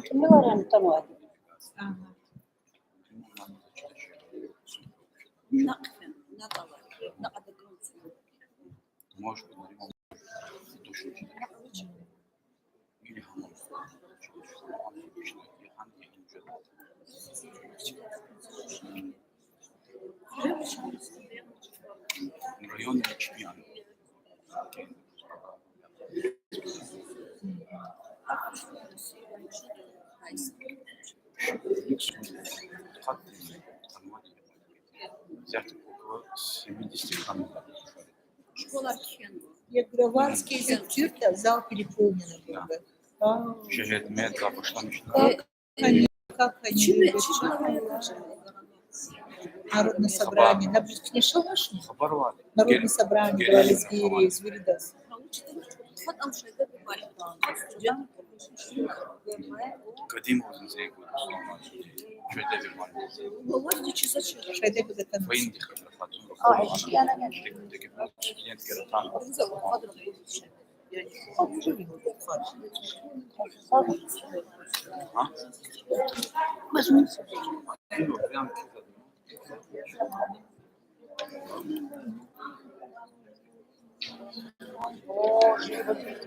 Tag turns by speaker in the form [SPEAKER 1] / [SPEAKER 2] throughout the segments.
[SPEAKER 1] Kimde var yani tanımadım.
[SPEAKER 2] Может быть, душу или хамон. Район чемпион. Взять около 70 граммов.
[SPEAKER 3] Я говорю, варский язык чуть-то, зал переполненный был бы.
[SPEAKER 2] Şehir metro başlamışlar.
[SPEAKER 3] Как они любят народное собрание. На не шалашни.
[SPEAKER 2] Haber var.
[SPEAKER 3] Народное собрание брали с Гири, из Виридас.
[SPEAKER 2] Kadim olsun zengin. Şöyle bir var.
[SPEAKER 3] Шайде бы это
[SPEAKER 2] Fayın dikkat fatun. Klient yaratan. Ha?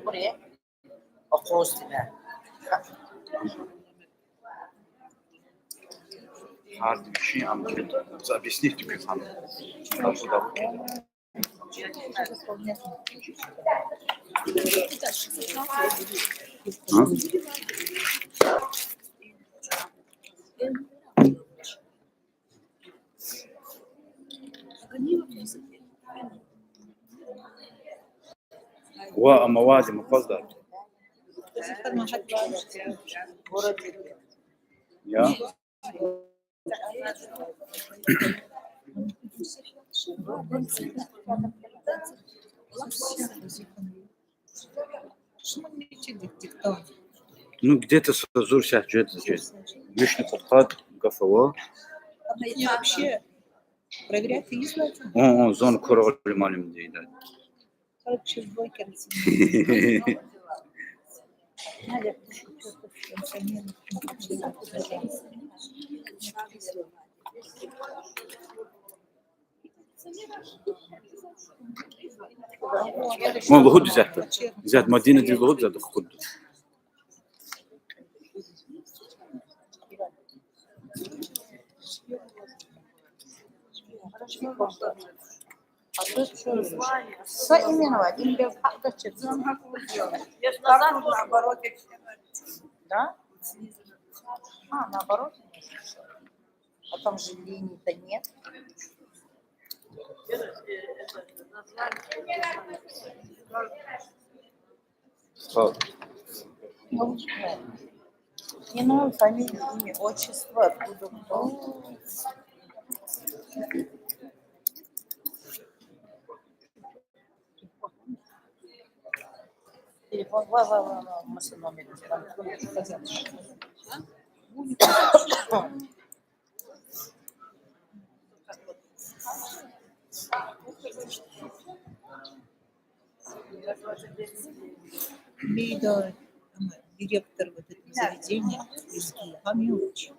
[SPEAKER 1] Buraya. Oku üstüne.
[SPEAKER 2] Hard bir şey anlatıyor. Объяснить тебе сам. ومواد مفضل يا ну где-то созур сяджет вишня подход гафово
[SPEAKER 3] Я вообще проверять и знать.
[SPEAKER 2] зон король малым дейді
[SPEAKER 3] Короче, блокер.
[SPEAKER 2] لغود زاد مدينة دي لغود زاد خد
[SPEAKER 1] Соименовать. Или наоборот. Да? Наоборот. А там же линий-то нет. Не надо фамилия, имя, отчество, откуда кто. Телефон, мысль номер.
[SPEAKER 3] Лида, директор вот этого заведения из Гамилович,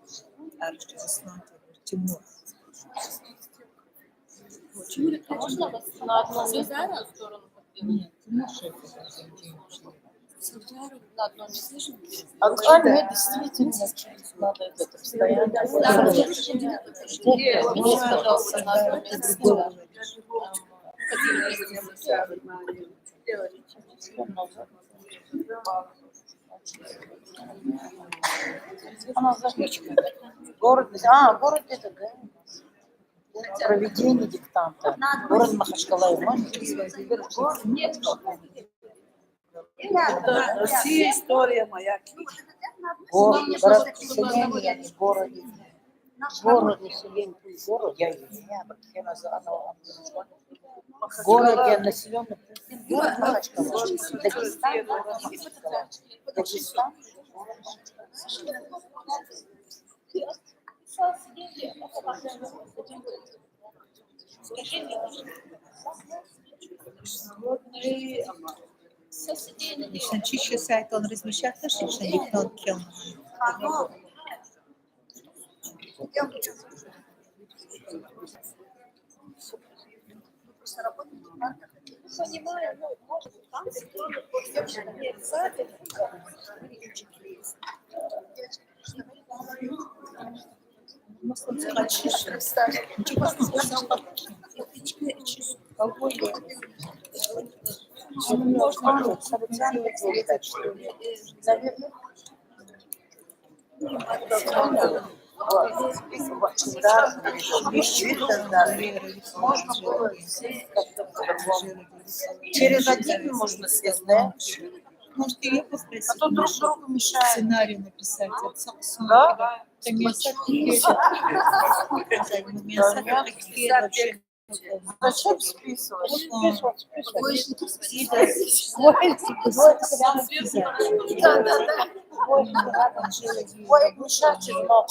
[SPEAKER 3] старший Руслан Тимур.
[SPEAKER 4] А можно вас на одно место?
[SPEAKER 3] Нет, Тимур шеф этого заведения.
[SPEAKER 4] На одно место.
[SPEAKER 1] Актуально, действительно, надо это постоянно.
[SPEAKER 4] Мне, пожалуйста, на одно место.
[SPEAKER 1] Она загрузка. Город это, да? Проведение диктанта. Город Махачкала. Нет.
[SPEAKER 5] Россия, история моя книга.
[SPEAKER 1] Город населения, не город. Город населения, город, я извиняюсь, все назвала. Город населенный пункт. Город Махачкала. Дагестан, город Махачкала. Дагестан.
[SPEAKER 3] Лично чище сайт он размещает też лично диктант
[SPEAKER 1] Понимаю, ну, может, там не обязательно.
[SPEAKER 3] Можно сказать, чище.
[SPEAKER 1] Можно сделать, что ли? Наверное. Можно было как-то по-другому. Через один можно съесть, да?
[SPEAKER 3] Может, ее попросить,
[SPEAKER 1] А то друг другу мешает.
[SPEAKER 3] сценарий написать.
[SPEAKER 1] Да? Зачем списывать? Ой, мешайте, но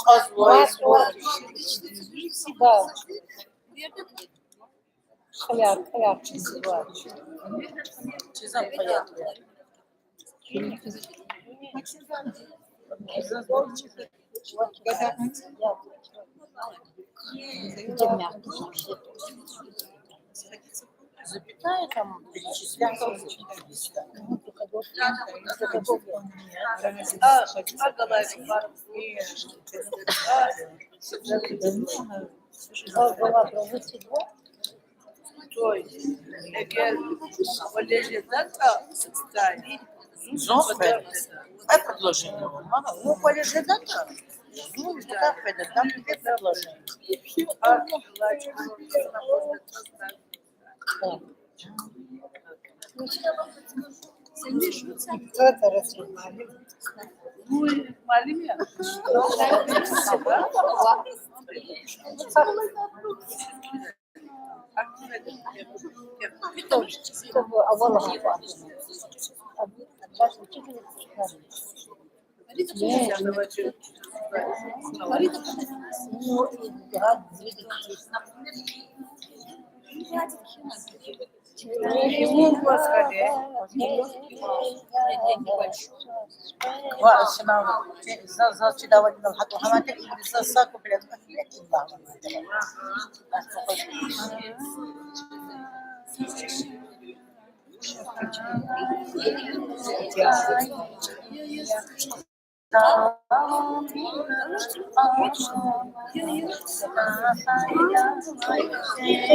[SPEAKER 1] Çizim hayatı. Запятая там перечисляться. Зофре, как предложение? Ну, полежедата. Ну, да, там две предложения.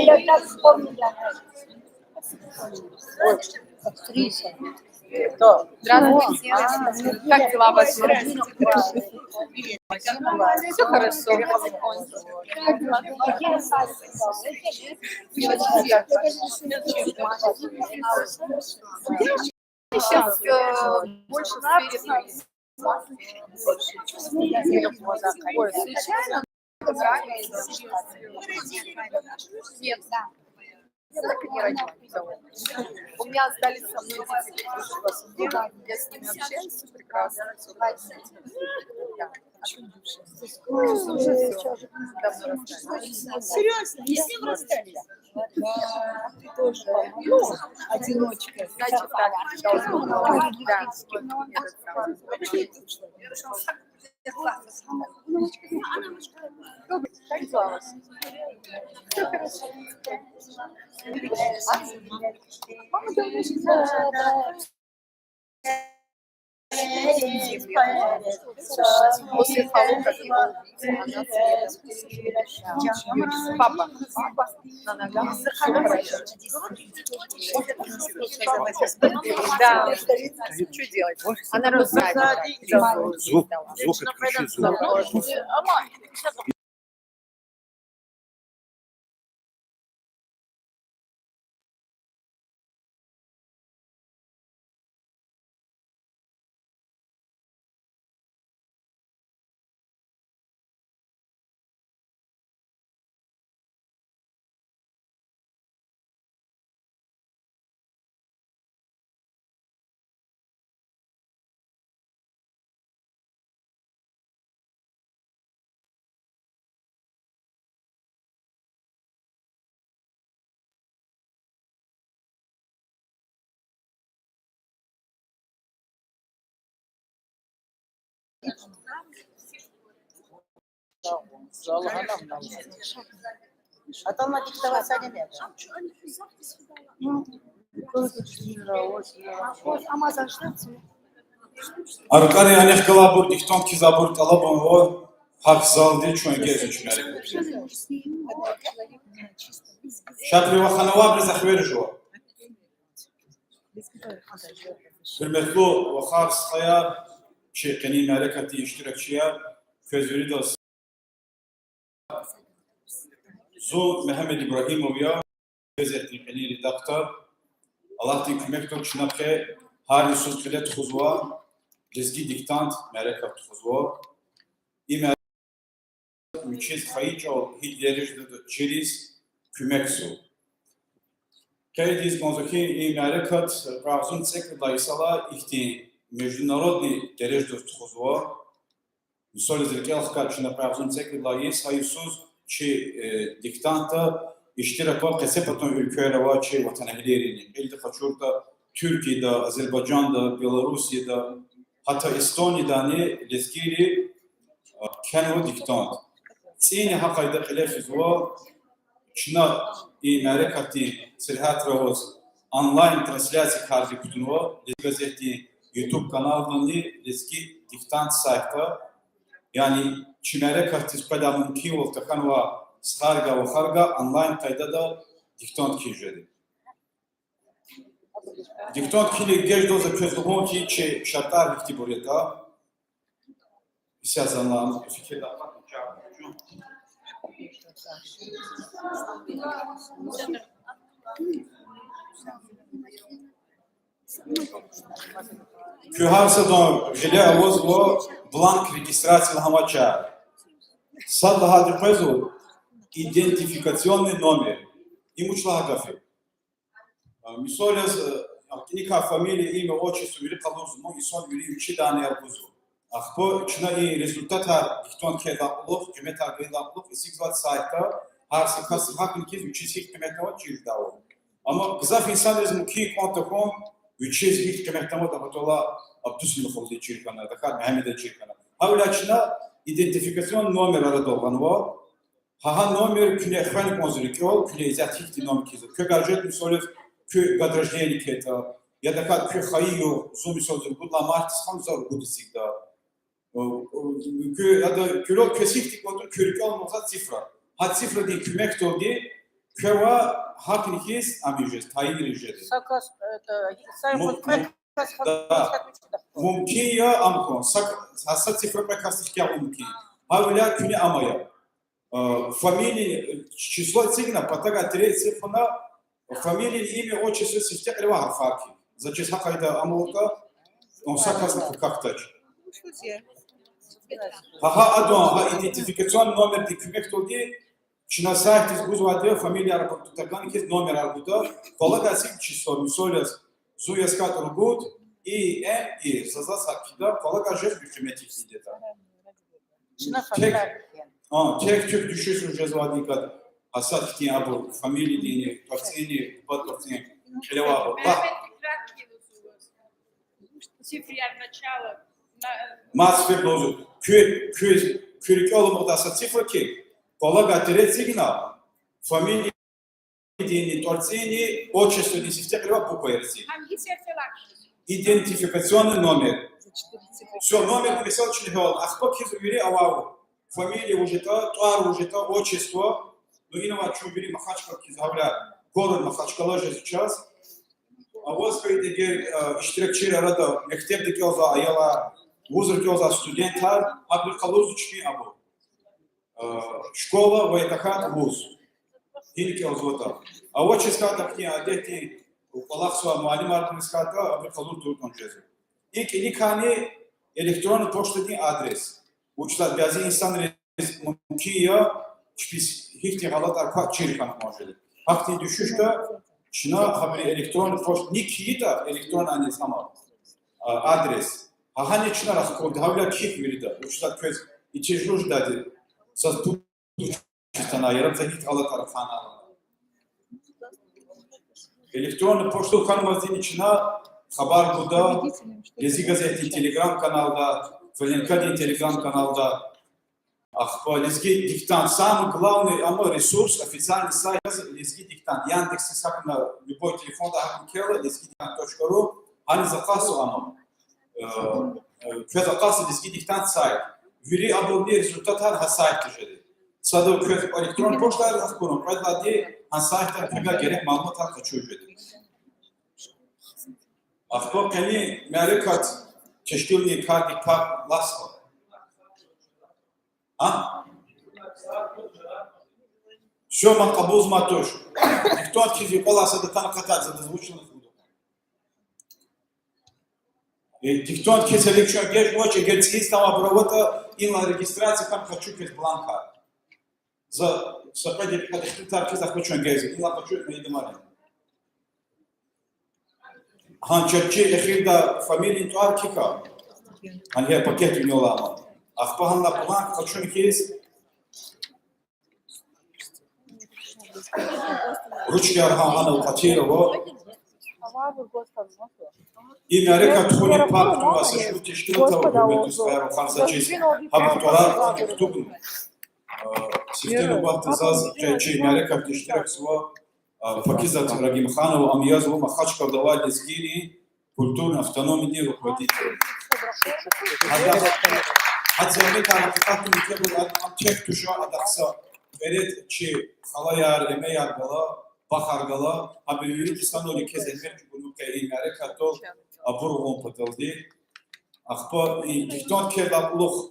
[SPEAKER 6] Я так вспомнила. Актриса.
[SPEAKER 1] Кто?
[SPEAKER 4] Здравствуйте. Как дела ваши? Все хорошо. Сейчас больше в сфере Ой, случайно? Нет, да. Я так и не родила. У меня остались со мной дети. Я с ними общаюсь, все прекрасно. Да. Уже все. Давно расстались.
[SPEAKER 3] Серьезно, не с ним расстались? Да, ты тоже. Ну, одиночка.
[SPEAKER 4] Значит, так, должно было. Да. Добрый, как дела у вас? Все хорошо. Мама давно живет. После холода она Папа. На ногах. Все хорошо. Да. Что делать? Она росла.
[SPEAKER 2] Звук отключи, звук.
[SPEAKER 1] А там на диктоваться не надо.
[SPEAKER 6] Ama zaczynamy.
[SPEAKER 7] Arkady Janech Kalabur, Dikton Kizabur, Talabon, Hakzaldi, Çöngez Şatri ve Hanava bize xverjwa. Hürmetli ve Xaya, Şeyh'in harekati iştirakçıya, Fezuri da Zu Mehmet İbrahimovya, Gazetli redaktor, Allah hükümet Çınapke, Harisus Kılet Xuzva, Lezgi diktant Merekat Xuzva, İmer Müçiz Xayiço, Hidlerij Çiriz, Kümeksu. Kaydiz Gonzaki İmerekat, Pravzun Sekre Daysala, İhti Международный Дереждов Xuzva, Misal Zirkelxka Çına Pravzun Sekre Dayis, Hayusuz, Çi diktanta, İştiraklar Kesepatın ülkeleri var, Çi vatanehlilerinin, Elde Kaçur'da, Türkiye'de, Azerbaycan'da, Belarusya'da, hatta Estonya'da ne lezgiri kenu diktant. Çin'i hakayda kelefiz var, Çin'a imerekati sirhat rahoz online translasyon harcı kutunu var, Lezgazeti YouTube kanalında ne lezgi diktant sayfa, yani Çin'erekati spada mümkün olta kanva skarga ve harga online kayda da diktant kiyeceğiz. Diktant kili geç doza közlüğün ki çe şartlar bikti buraya. Siyasal fikir de Küharsa don jele avoz lo blank registrasyon hamaça. Sad daha depezo identifikasyonный номер. И мучла гафе. Мисолез Nika familie, ime, отчество, или kaluzmu, ison, или üçü tane yapuzу. Ахпо, çına iyi rezultata dikton kedaplıq, cümeta kedaplıq, isigvat sayta, harsi kası hakkın kez üçüz hikmetava çirdao. Ama kızaf insan rezmu ki kontakon, üçüz hikmetava da batola abdüsünü xoldi çirkana, da kar Mehmet'e çirkana. Havla çına identifikasyon nomer arada olanva, haha nomer küne xven konzülük yol, küne izat hikti nomer kezi. Kögarjet misolez, Kö гадраждение это, я докат кö хайо, зуми созу, будла мартис хам зар будисик da. Kö ya da kölot kösiftik motor körük olmasa sifra. Hat sifra değil kümek toldi. Köva haknikiz amijez, tayin rejedi.
[SPEAKER 1] Sakaz, sayfa
[SPEAKER 7] Mümkün ya amkon. Hasat sifra prakastik ya mümkün. Havla küne amaya. Фамилия, число цигна, потага треть цифра. Фамилия, имя, отчество, система, льва харфаки. Зачем хакайда амулка, он саказна как-то. Ха адон, ха идентификационный номер документ тоди, чина сайт из гузваде, фамилия работу таган кез номер арбуда, полага сик число, мисолес, зуяскат рубут, и саза сакида, полага жест документик сидета. Tek tük düşüyorsun cezvadikad. Hasat ki abu familya dini, toksini, toksini, keleva bu.
[SPEAKER 8] Цифры от начала.
[SPEAKER 7] Масфер дозу. Kürük olmadı hasat sıfır ki. Polaga teret signal. Familya dini, toksini, отчество не система keleva bu koyarız.
[SPEAKER 8] Hangi sefer?
[SPEAKER 7] Идентификационный номер. Все, номер написал член. Ахпак из увери авау. Фамилия уже та, туар уже та, отчество. Но инова чубери Махачкала кизавля, город Махачкала же сейчас. А вот когда iştirakçı arada mektepteki oza ayala, vuzurki oza studentlar, abdül kaluz uçki abu. Школа, войтахат, вуз. Hilki ozvota. А вот сейчас когда кни адети, Palaksu'a muallim arkadaşlarla abdül kaluz turton cezi. İlk hani elektronik poştaki adres. Uçlar bazı insanlar mümkün ya, hiçbir halatlar kaç çirkan mağazeli. Hakti düşüşte, Çin'a haberi elektronik poşt, nikiyi da elektronik adres ama adres. Hani Çin'a rakı koydu, havla kik veridi. Uçlar köz, içicuş dedi. Saz bu çistana yarım zahit halatlar fana. Elektronik poştu kanmazın içine haber burada, Gezi Gazeti, Telegram kanalda, в телеграм-каналда. Ахпа, лезги диктант. Самый главный ресурс, официальный сайт лезги диктант. Яндекс, на любой телефон, лезгидиктант.ру. Они заказывают ама. Заказывают лезги диктант сайт. Ввели обновление результата сайт тоже. Саду электронный почта ахпуром. Предлаги сайт куда керек малумат хочу жить. Ахпа, кани мярикат чешкилни карди пак ласка. Все макабуз матош. Никто от кизи коласа до там катать за дозвученных буду. И никто от кизи легче геш ночи герцис там обработа и на регистрации там хочу без бланка. За сопади подхитар кизи хочу гези и на хочу на идемали. Ханчерчи эхида фамилии туаркика. Анге пакет у него лама. Ахпахан на бланк хочу гези. Ручки архана укатирово. И нарека тхуни пак туаса шути штилта убету сферу харзачис. Хабтуара тубн. Система бахтазаз чей нарека тиштираксва Пакизат Рагимханова Амьязова Махачков давали сгири культурной автономии руководителя. Хотя там как-то не было чек туша адакса. Перед чи халаяр эмеяр гала бахар гала абилюри станоли кеземер чугунука имяре катол абургон паталди ахпа и диктон кеда блох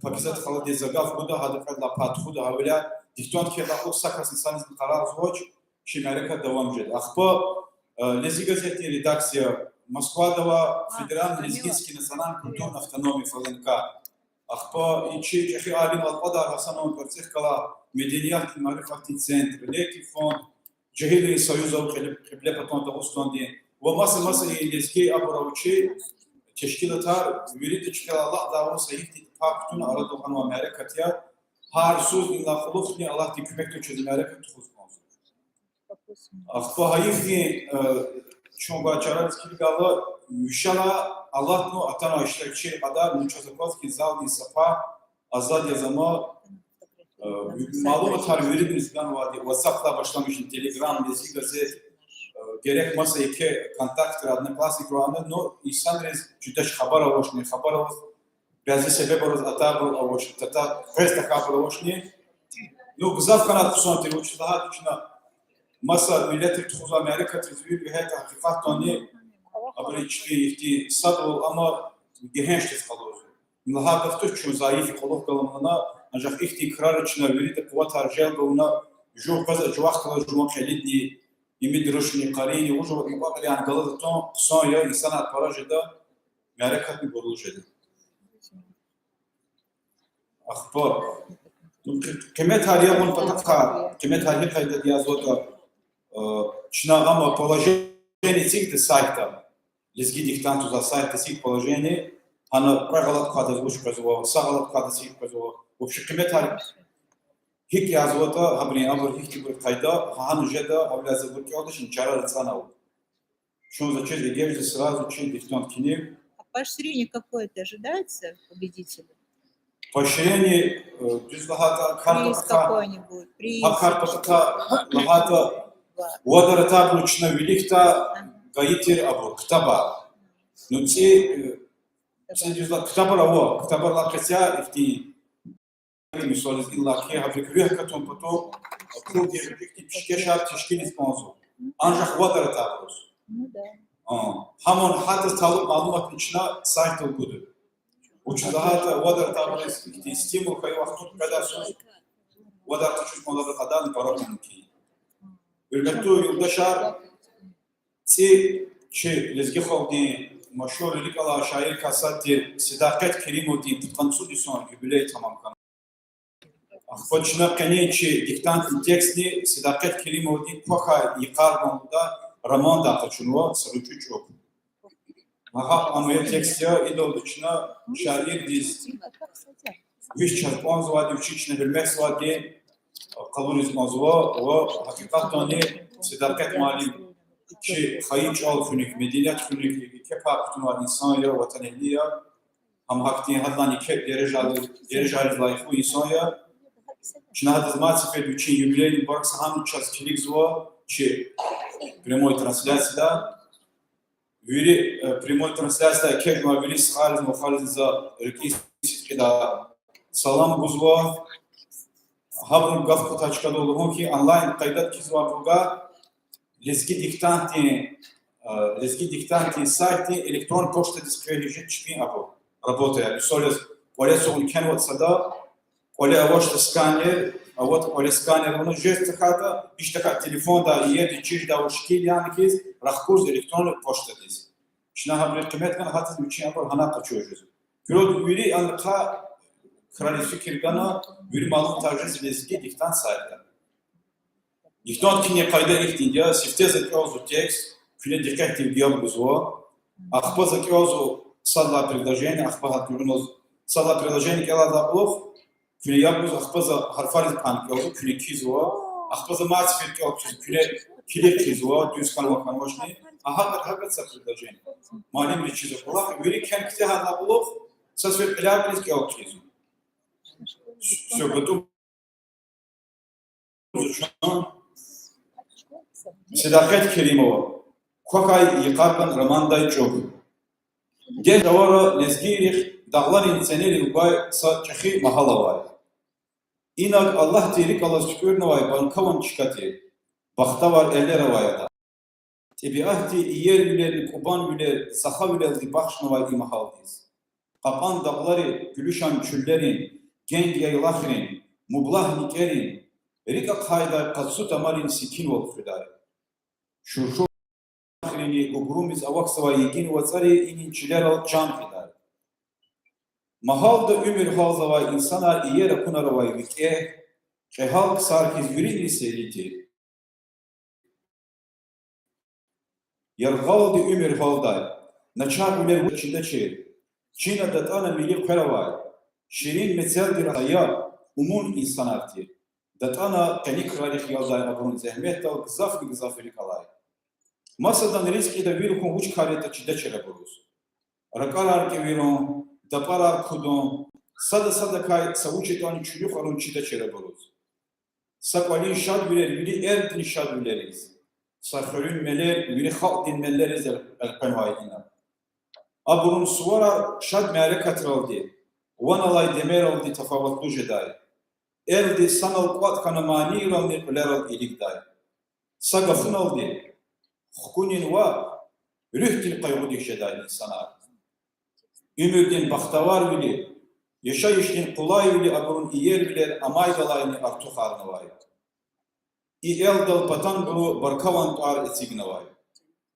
[SPEAKER 7] пакизат халади загав буда хадакад ла патхуда хавля диктон кеда блох сакас инсанизм қарар звоч чимярека давам жед ахпа лези газети редакция Москвадова федеральный лезгинский национальный культурный автономии ФЛНК Ахпа и чехи алим алпадар Хасанов процех кала мединият марифатный центр леки фонд Джахидный союз хебле потом Дагестанди вамаса и лезги абураучи тешкилатар юридически Аллах давал саихти пактун арадухану Америкатия хар суз ин лахлухни Аллах дикмекту чуз Америкату хузмаз Ахпа хаифни чонга чарадский гала Мишала Аллах ну атана iştirakçı kadar müçazakvazki zaldi safa azad yazama malumat verilmesinden vardı. WhatsApp'la başlamışım, Telegram, Lezgi gazet, gerek masa iki kontaktır adına klasik roğanda no insan rez cüdaş haber avaşni, haber avaş bazı sebep avaş ata avaş tata festa haber avaşni no güzel kanat kusantı uç daha içine masa milleti tuğuz Amerika tezvir ve heta hakikat tani Abreçli sadol ama gençlik kalıyor. Nihayet Türkçe zayıf koluk kalımına ancak ihtikrar içine veride kuvvet harcayan ona jokaza jovakla jokelidi imidroşni qarini ujovat muqabel yani galaton son ya insana parajda merak bir borulujedi. Akhbar kemet tarihi on patakha kemet tarihi kayda diyazota чнагама положение цих сайта лезги диктанту за сайта цих положение она прогалат када звучка зова сагалат када цих казова вообще комментарий хик язвота абри абр хик тибр кайда хан жеда авляза буркиодашин чара цанау что за через гевзе сразу через диктант кинев
[SPEAKER 3] А поощрение какое-то ожидается победителю?
[SPEAKER 7] поощрение дюзлахата
[SPEAKER 3] Приз какой-нибудь, приз.
[SPEAKER 7] Hakar lahata Уадарата блучна великта гаитер абу ктаба. Ну ти сендизла ктаба раво, ктаба лакатя ихти мисал из лаки африквех катон пото круги ихти пишкешар тишкин испонзо. Анжах уадарата брус.
[SPEAKER 3] Ну да.
[SPEAKER 7] Хамон хата талук малумат ична сайт буду. Учдахата уадарата брус ихти стимул кай вахтут када су. Уадарата чуз модал кадан парамки. Hürmetli yurttaşlar, lezgi xalqi maşhur likala şair kasati Sidakat Kerimodi tutqansu dison jubiley tamam kan. Axpochna qanichi diktant tekstni Sidakat Kerimodi qoxa yiqargonda roman da qachuno sruchuchok. Maha amaya tekstya idolchna şair diz. Viş çarpon zvadi uchichna bilmek zvadi قبول موضوع و حقیقتانی صداقت مالی که خیلی جال کنید مدیریت کنید که پاکتون و انسان یا وطن هلیه هم hakti hadlan iki derece layıklı insan ya. Şimdi hadi zmatsifet için юбилейный баркса ham участник зво, че прямой трансляция. Вири прямой трансляция кежма вири схалин за рекисит да салам гузво. Habun gafku taçkada olduğum ki online kaydat kizva buga лезги диктанти сайти электрон почта дисквелижит чпин апо работает. Солез колес он кенвот сада коле авошта сканер, а вот коле сканер он жест хата иштака телефонда ед чиж да ушкил yani kiz рахкуз электрон почта диз. Шна хабр кыметкан хатыз мичи апо хана качojuz. Грод вири анка kraliçe kirgana bir malın tarjesi lezgi diktan sayıda. Diktan kinye kayda ihtiya siftezek ozu tekst küle dikkat ediyem buzwa. Ахпазак ozu salla предложение ахпазак юноз salla предложение kelada ox küle yapuz ахпаза harfariz pan ozu küle kizwa ахпаза matsfet ozu küle kile kizwa düz kanwa kanwaşni hakat sa предложение. Malim bir çizo kolak veri kemkte hada ox sasvet pelaplis ki ox kizwa. Все, готов. Sedakat Kerimova. Kokay yıkarken Ramanday çok. Gel davara lezgirih dağlar insaneri ubay saçıhi mahala var. İnak Allah terik Allah şükür nevay bankavan çıkatı. Bakta var eller havayada. Tebiahti iyer bileri kuban biler saha bilerdi bakş nevay imahaldız. Kapan dağları gülüşan çüllerin genç yayılahrin, mublah nikerin, rika kayda katsu tamarin sikin ol fidar. Şuşu ahrini ugurumiz avaksava yegin vazari ininçiler al can fidar. Mahalda ümür halzava insana iyere kunarava vike, halk sarkiz yürili seriti. Yargaldi ümür halda, naçar üler uçinde çir. Çin'e datana milli karavay. Şirin meseldir hayat, umun insan arti. Datana kanik ralik yazay abun zahmet dal gızafri kalay. Masadan riski de virukun uç kareta çide çere boruz. Rakarar ke virun, daparar kudun, sada kay savuçetani çürük arun çide çere boruz. Sakalin şad biler, vili erdin şad bileriz. Sarhörün meler, vili halk dinmelleriz el-penvayina. Aburun suvara şad meale katıraldi. Vanalay demer aldı tafavatlu jeday. Eldi sanal kuat kanamani ralni kuleral iligday. Sagafun aldı. Hukunin va rühtil kaygıdik jeday insana. Ümürdin baktavar bili. Yaşayıştin kulay bili aburun iyer biler amay dalayını artu harnı vay. İel dal patan buru barkavan tuar etigna vay.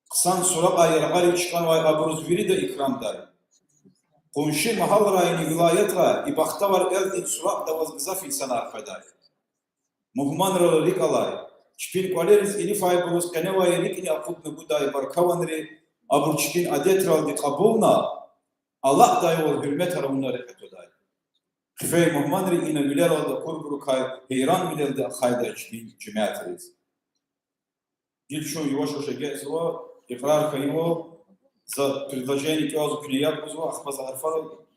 [SPEAKER 7] Kısan surak ayır gari çıkan vay aburuz viri de ikramday. Konşu mahal rayını vilayet ra, ibakta var eldin surak da vazgızaf insana arfaday. Muhman ralı rik alay. Çipin kaleriz ili fayburuz kanevaya rikini akutnu buday barkavanri, abur çipin adet raldi kabulna, Allah dahi ol hürmet haramuna reket oday. Kıfey muhman ri ina viler alda kurburu kay, heyran bilelde khayda çipin cümleteriz. Gil şu yuvaş hoşa gezva, ikrar kayıvo, за предложение кёзу күне ябузу ахпаза харфар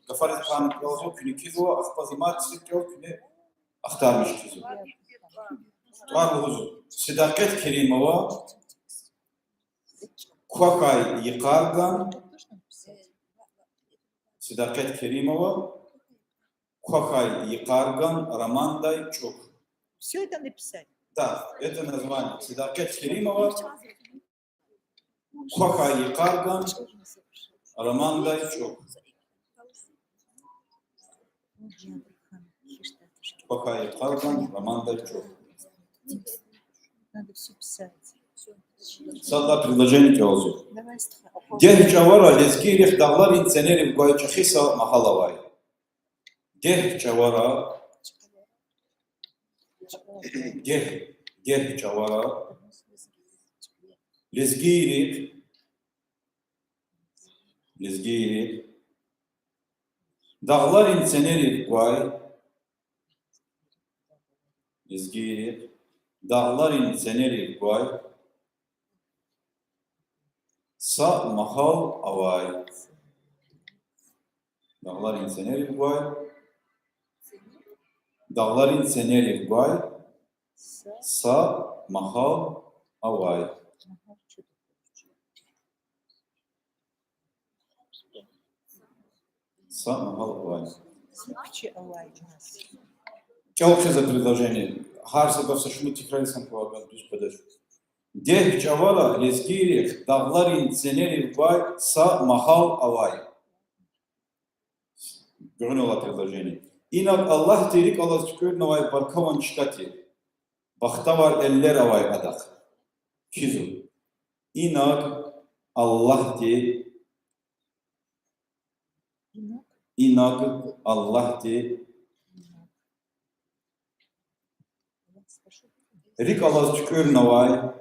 [SPEAKER 7] гафарит хан кёзу күне кизу ахпаза матси кёз күне ахтармыш кизу. Туаргузу Sedakat Kerimova Kokay yıkargan Sedakat Kerimova Kokay yıkargan Ramanday çok.
[SPEAKER 3] Все это написать.
[SPEAKER 7] Да, это название. Sedakat Kerimova Kokay yıkargan Ramanday çok. Kokay yıkargan Ramanday çok.
[SPEAKER 3] Надо все писать.
[SPEAKER 7] Sadda предложение кёзу.
[SPEAKER 3] Давай
[SPEAKER 7] Гех чавара лезгирих дағлар инценери гойчахиса махалавай. Гех чавара лезгирих дағлар инценери гой лезгирих dağlar inseneri guay sa mahal avay Dağların seneri guay. Dağların seneri guay. Sa mahal avay. Са махал авай.
[SPEAKER 3] Сыпчи алай у нас.
[SPEAKER 7] Что вообще за предложение? Харсаба сашну тихрайсан квабан душ подаш. Дех чавала лезгирих дağların seneri guay. Са махал авай. Görünüyor предложение. İnak Allah terik Allah tükür navay barkavan çıkati. Bakta var eller avay adak. Kizu. İnak Allah te. İnak Allah te. Rik Allah tükür navay.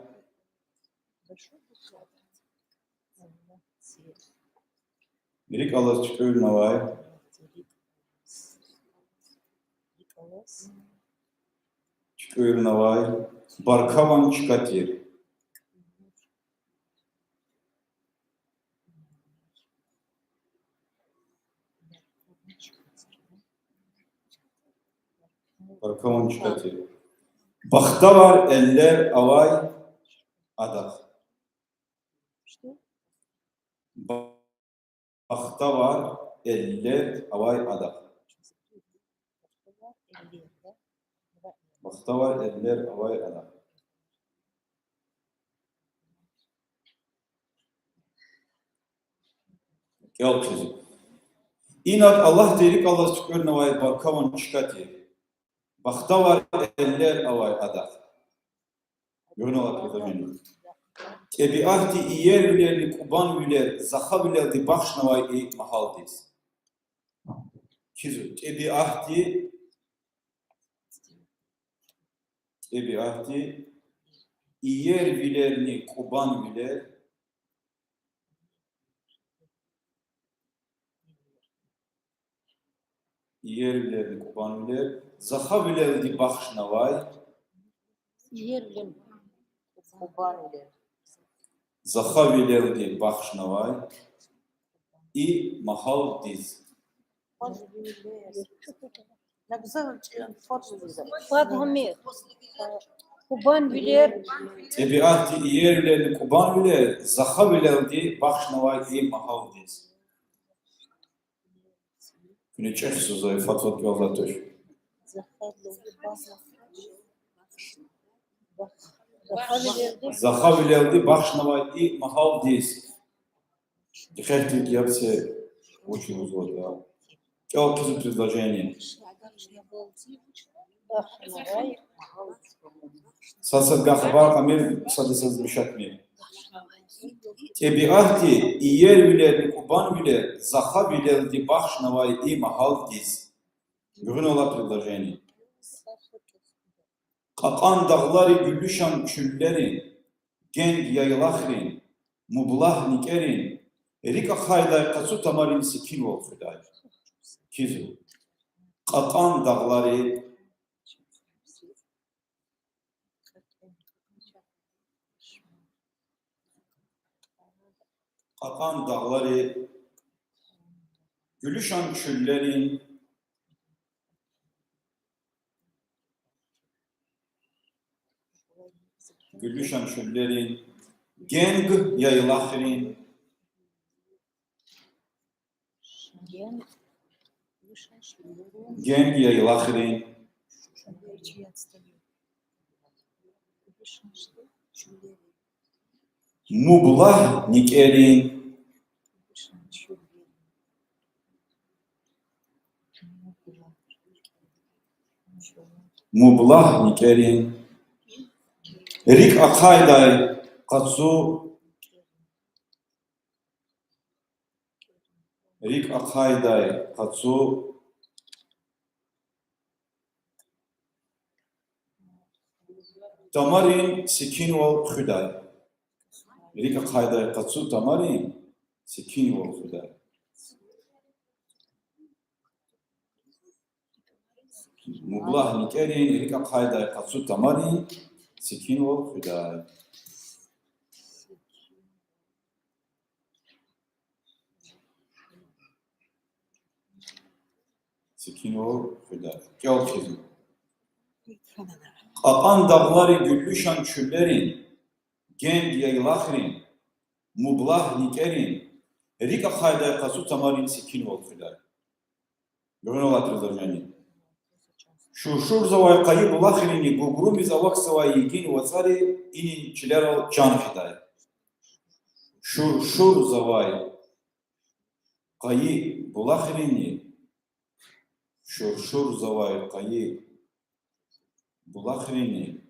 [SPEAKER 7] Rik Allah tükür navay. Tükür navay. Barkavan çıkati. Barkavan çıkati. Bakta var eller avay adak. Bakta var eller avay adak. Bakta var eller avay adak. Gel kızım. İnat Allah derik Allah tükür navay barkavan çıkati. Bakta var eller avay adak. Görünüyor предложение. Ebiahti iyer ülerli kuban üler, zaha ülerdi bakşnavay ey mahaldis. Kizu. Ebiahti iyer ülerni kuban üler, iyer ülerni kuban üler, zaha ülerdi bakşnavay, zaha ülerdi bakşnavay и mahaldis.
[SPEAKER 1] Ne güzel foto güzel.
[SPEAKER 6] Fadhami. Kuban bilir.
[SPEAKER 7] Ebiahti iyer ülerni kuban üler, zaha ülerdi bakşnavay ey mahaldis. Güne çek sözü fatvat yollatır. Zaha ülerdi bakşnavay ey mahaldis. Дихайте герце очень узло. Какое пишу предложение? Сасад гахбар амир садасаз бишатми. Тебиахти иер вилер кубан вилер заха вилер ди бахшнавай и махалдис. Görünüyor предложение. Kakan dağları güllüşan küllerin, geng yaylakrin, mublah nikerin, Rika hayday kaçu tamarin sikin ol Xuday. Kizu. Qatan dağları Qatan dağları gülüşan çöllerin geng yaylakrin Geng yaylakrin Mublah nikerin Rik akayday katsu Tamarin sikin ol Xuday. Rik akayday katsu tamarin sikin ol Xuday. Mublah nikerin rik akayday katsu tamarin sikin ol Xuday. Sekin ol, Hüda. Gel kızım. Akan dağları güllüşan çüllerin, gen yayılahrin, mublah nikerin, rika hayda kasu tamarin sekin ol, Hüda. Görün olatırdır beni. Şur zavay kayı bulahrini, gugrum izavak savay yigin vasari, inin çilero can Hüda. Şur zavay kayı bulahrini, şur zavay kayı bulahrini,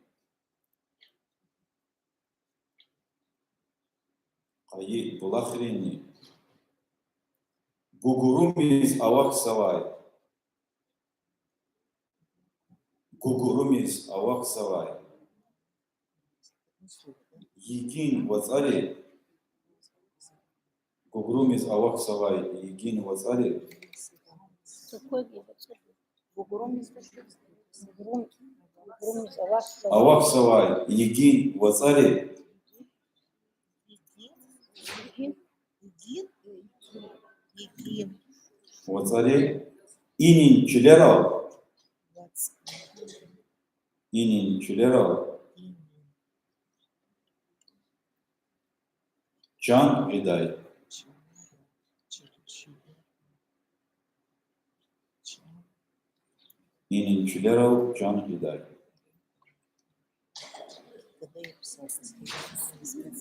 [SPEAKER 7] kayı bulahrini, gugurumiz avak savay, gugurumiz avak savay, yigin vasari, gugurumiz avak savay, yigin vasari,
[SPEAKER 6] Какой бугром из бугром из авакса.
[SPEAKER 7] avak savay, yigin vasari,
[SPEAKER 3] Егин.
[SPEAKER 7] vasari, inin çilero, can Hüday. İnin çilero, can Hüday.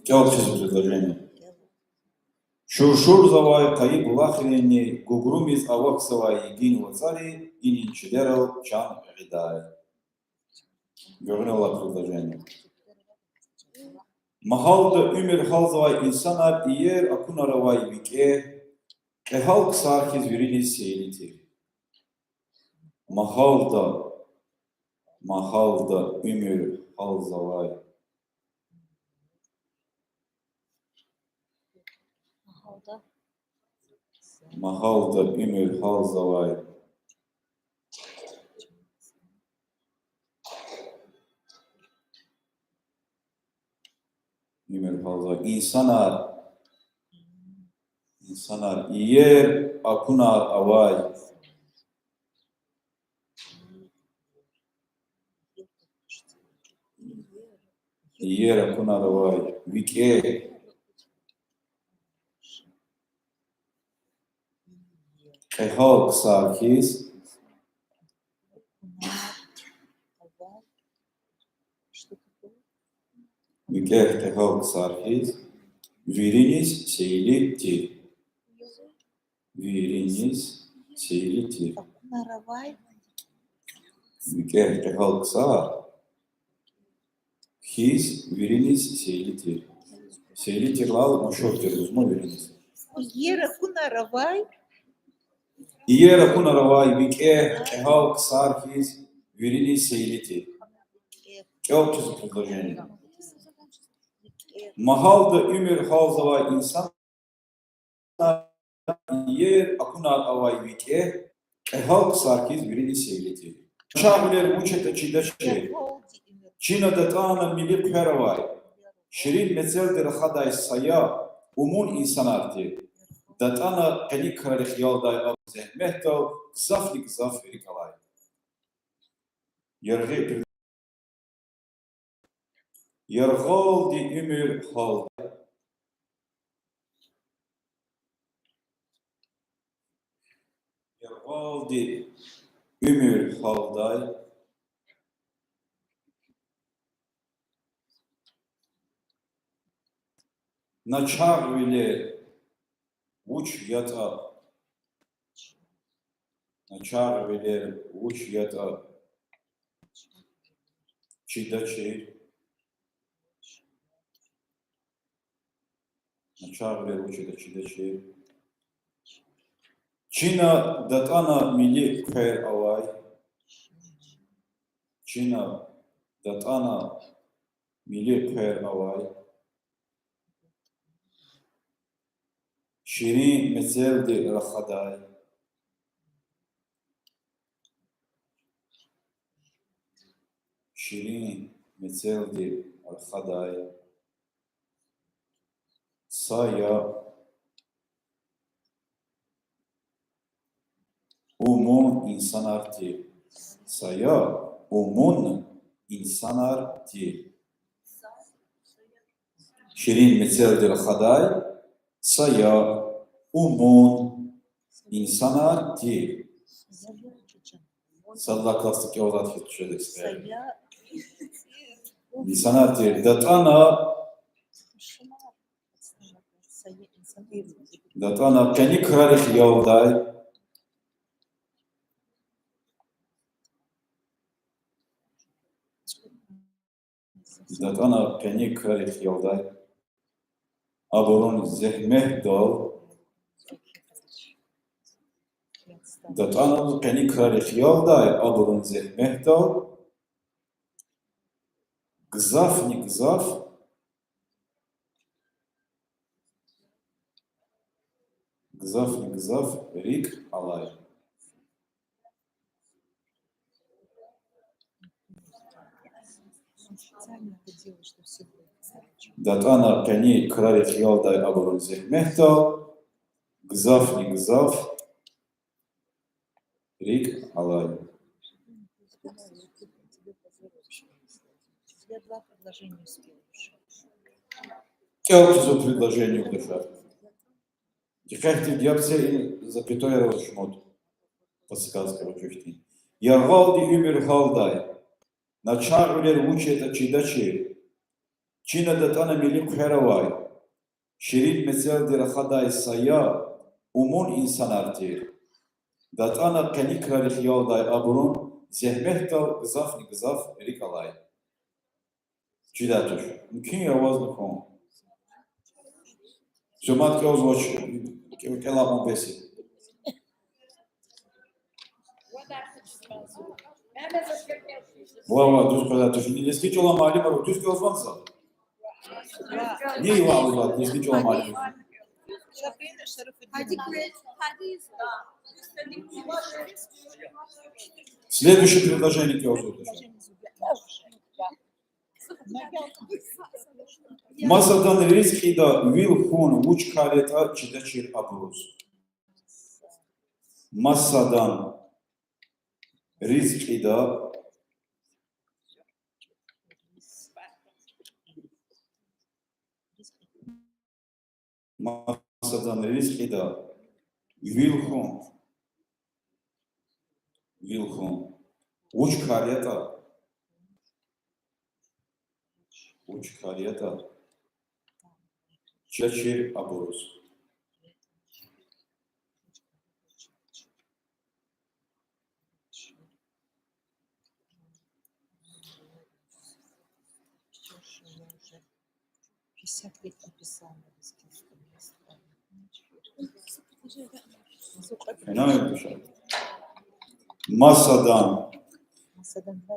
[SPEAKER 7] Gel kızım предложение. Шур завай каи булахрени, гугрумиз авак савай егин вацари, inin çilero, can Hüday. Görün ola предложение. Mahalda ümür halzavay insanar iyer akunaravay vike, halk sarkiz virili seylitir. Mahalda ümür halzavay. Mahalda ümür halzavay. Ümür halzavay. İnsanar iyer akunar avay. Iyer akunar avay. Vike. Halk sarkiz. Vike halk sarkiz. Viriniz seylitir. Viriniz seylitir.
[SPEAKER 3] Наравай.
[SPEAKER 7] Vike halk sar. His viriniz seylitir. Seylitir lal maşortir uzma viriniz.
[SPEAKER 3] Ера Кунаравай.
[SPEAKER 7] Iyer akunar avay. Vike halk sarkiz. Viriniz seylitir. Gel kızım предложение. Mahalda ümür halzavay insan yer akunar avay vike halk sarkiz birini sevleti. Çağbiler uçete çideşe Çina detana milli peravay şirin mezeldir haday saya umun insan arti detana kali karih yalday av zehmehtav zaflik zaferi kalay. Yargal di ümür halday. Yargal di ümür halday. Начар вile uç yata. Начар вile uç yata. Çidaçe. Начар вile uç yata çidaçe. Çina datana milli kher avay. Çina datana milli kher avay. Şirin meseldi rakhaday. Şirin meseldi rakhaday. Saya Umun insanarti. Saya umun insanarti. Şirin meseldir haday. Saya umun insanarti. Sadlaklastik yoldat hitçedik.
[SPEAKER 3] Saya
[SPEAKER 7] İnsanarti. Datana
[SPEAKER 3] saya insan
[SPEAKER 7] Datana peni kralih yolday. Datana peni kralih yolday. Aborun zehmeh dal. Datana peni kralih yolday. Aborun zehmeh dal. Gzaf ni gzaf. Гзаф не гзаф, рик алай.
[SPEAKER 3] специально это делает, что все будет.
[SPEAKER 7] Датана пени кралит ялдай абурун зехмехто. Гзаф не гзаф, рик алай.
[SPEAKER 3] Я два предложения успел уже.
[SPEAKER 7] Келкизу предложение душа. Дихахти дьябсе запятой рашмот. Подсказка ручухти. Я валди умер халдай. Начар улер учета чидачи. Чина датана милим херавай. Ширин мезел дирахадай сая. Умун инсанартир. Датана пеникралих ялдай абурун. Зехмехтал гзаф не гзаф рикалай. Чидатуш. Мукин я воздухом. Все матки озвучу. Келапом беси. Вова, душ когда ты не скичала мали, мару душ кел звонца. Не Иван, не скичала мали. Следующее предложение кел звонца. Masadan riski da will hun uç kareta çidaçir aburuz. Masadan riski da will hun uç kareta çidaçir aburuz.
[SPEAKER 3] Уже 50 лет написал на русском
[SPEAKER 7] Fena yapmışlar. Masadan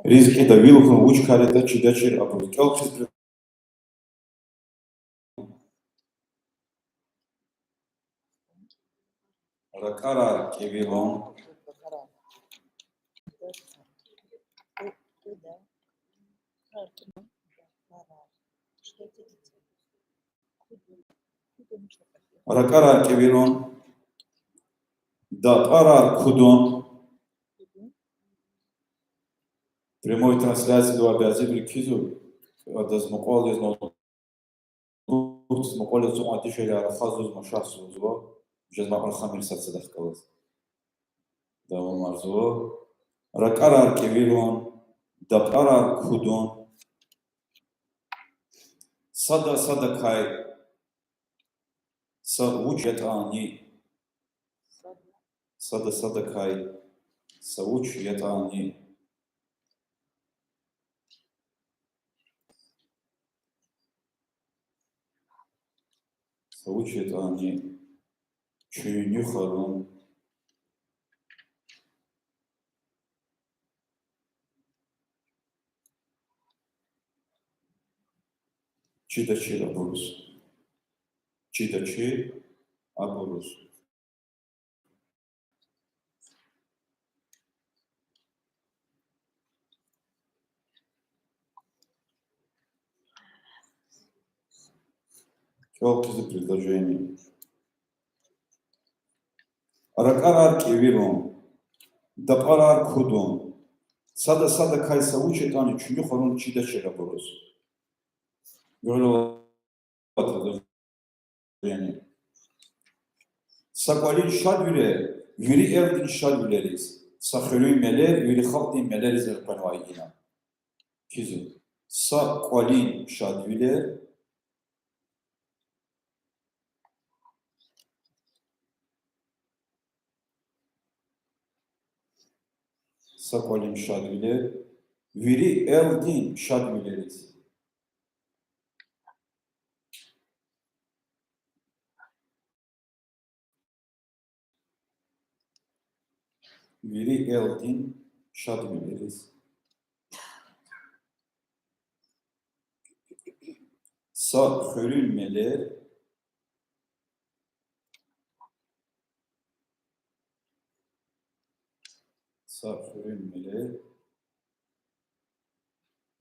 [SPEAKER 7] riski da will hun uç kareta çidaçir aburuz. Kelkis Ракара кевилон. Ракара кевилон. Датарар кудон. Прямой трансляции до обязательно кизу. Дазмоколез но дазмоколез зума тишеля рахазуз машасуз во. Сейчас мы прохамим сацедах калас. Да он марзо. Ракарар кевилон. Датарар кудон. Сада кай. Сад учат они. Сада кай. Саучат они. Саучат они. Чуюнюхарон. Чидачир абурус. Чидачир абурус. Келкизы предложение. Ракарар кевилон. Дапарар кудум. Сада кайса учит, они чуни хорон чида чера борос. Говорю, Sakvalin şadüle, yürü evdin şadüleriz. Sakvalin meler, yürü halktin meleriz erpanvayina. Kizim. Sakvalin şadüle, Sakvalin şadüle, yürü evdin şadüleriz. Yürü evdin şadüleriz. Sakvalin meler,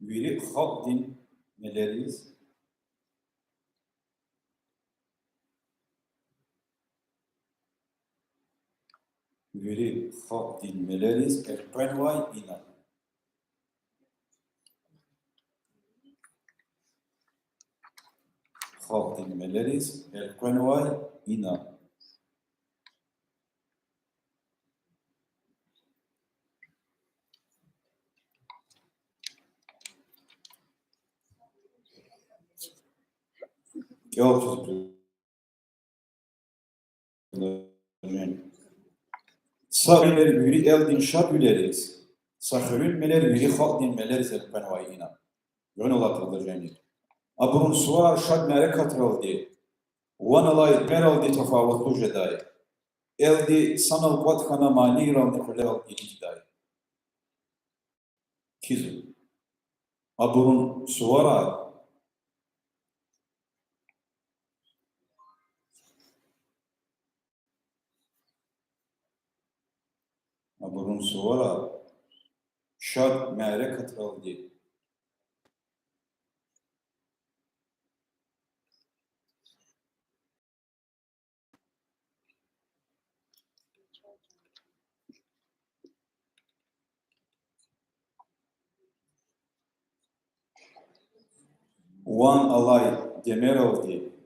[SPEAKER 7] yürü halktin meleriz. Yürü halktin meleriz erpanvay ina. Halktin meleriz erpanvay ina. Sahiller yürü eldin şadüleriz. Sahilün meler yürü halktin meleriz erpanvayina. Yön olatılır cennet. Aburun suar şad mere katırıldı. Vanalay meraldi tefavutlu ceday. Eldi sanal vatkana mani raldi kuleral ilikday. Kizu. Aburun suara şad mere katırıldı. One alay demeraldi.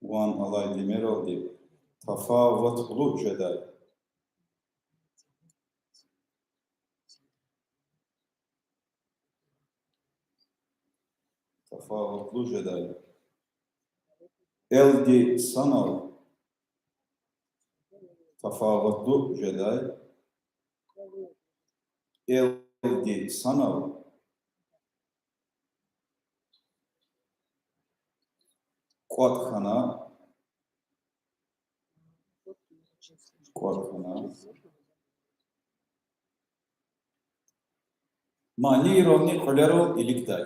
[SPEAKER 7] One alay demeraldi. Tafavut bulu ceday. Tafavutlu ceday. Eldi sanal. Tafavutlu ceday. Eldi sanal. Quatkana. Mani roni kolero ilikday.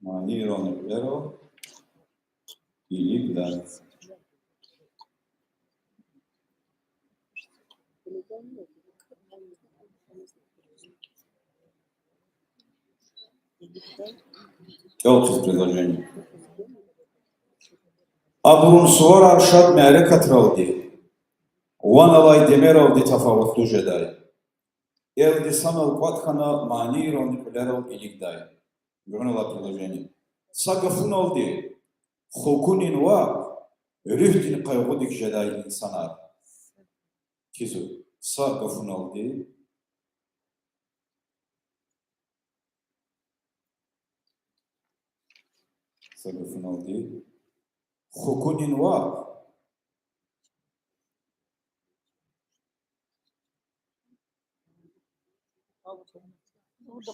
[SPEAKER 7] Mani roni kolero ilikday. Çok предложение. Aburun suar arşad mere katırıldı. Vanalay demeraldi tafavutlu ceday. Eldi sanal vatkana mani roni kolero ilikday. Görünüyor предложение. Sagafun oldu. Hukunin va rühtin kaygudik ceday insanar. Kizu. Sagafun oldu. Sagafun oldu. Hukunin va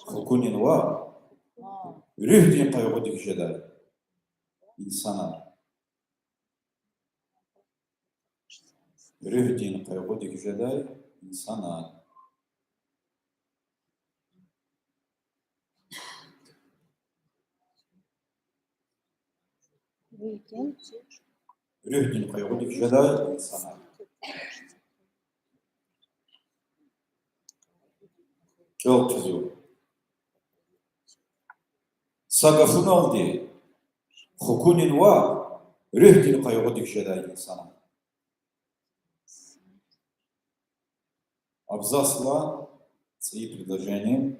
[SPEAKER 7] Hukunin va rühtin kaygudik ceday insanar. Rühtin kaygudik ceday insanar.
[SPEAKER 6] Ruhdin.
[SPEAKER 7] Ruhdin kaygıdık jeda insana. Çok güzel. Sagafın aldı. Hukunin var. Ruhdin kaygıdık jeda insana. Абзацла свои предложения.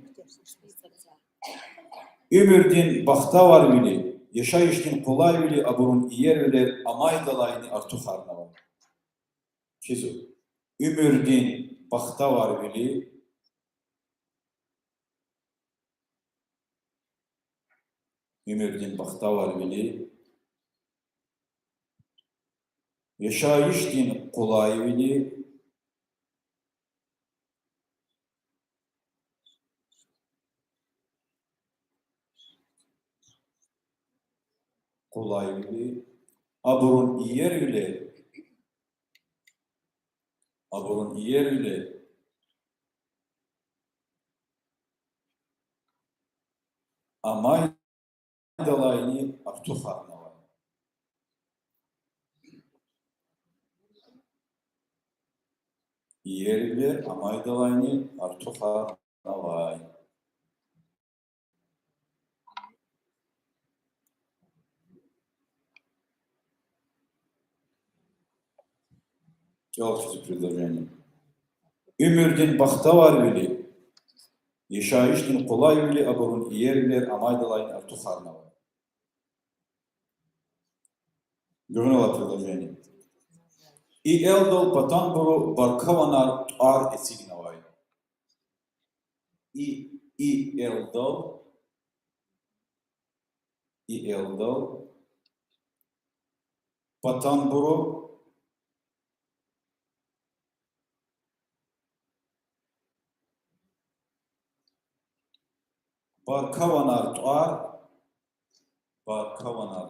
[SPEAKER 7] Ömürdin bakta var bili, yaşayıştin kolay bili, aburun iyer bile, amay dalayını artık harna var. Kizu. Ömürdin bakta var bili, ömürdin bakta var bili, yaşayıştin kolay bili, kolay bili, aburun iyer bile, aburun iyer bile, amay dalayını artık harna var. Iyer bile, amay dalayını artık harna var. Çok güzel предложение. Ömürdin bakta var bili, yaşayıştin kolay bili, aburun iyer bile, amay dalayın artık harna var. Görün ola предложение. И элдол патан буру баркаванар ар эсигнавай. И элдол патан буру barkavanar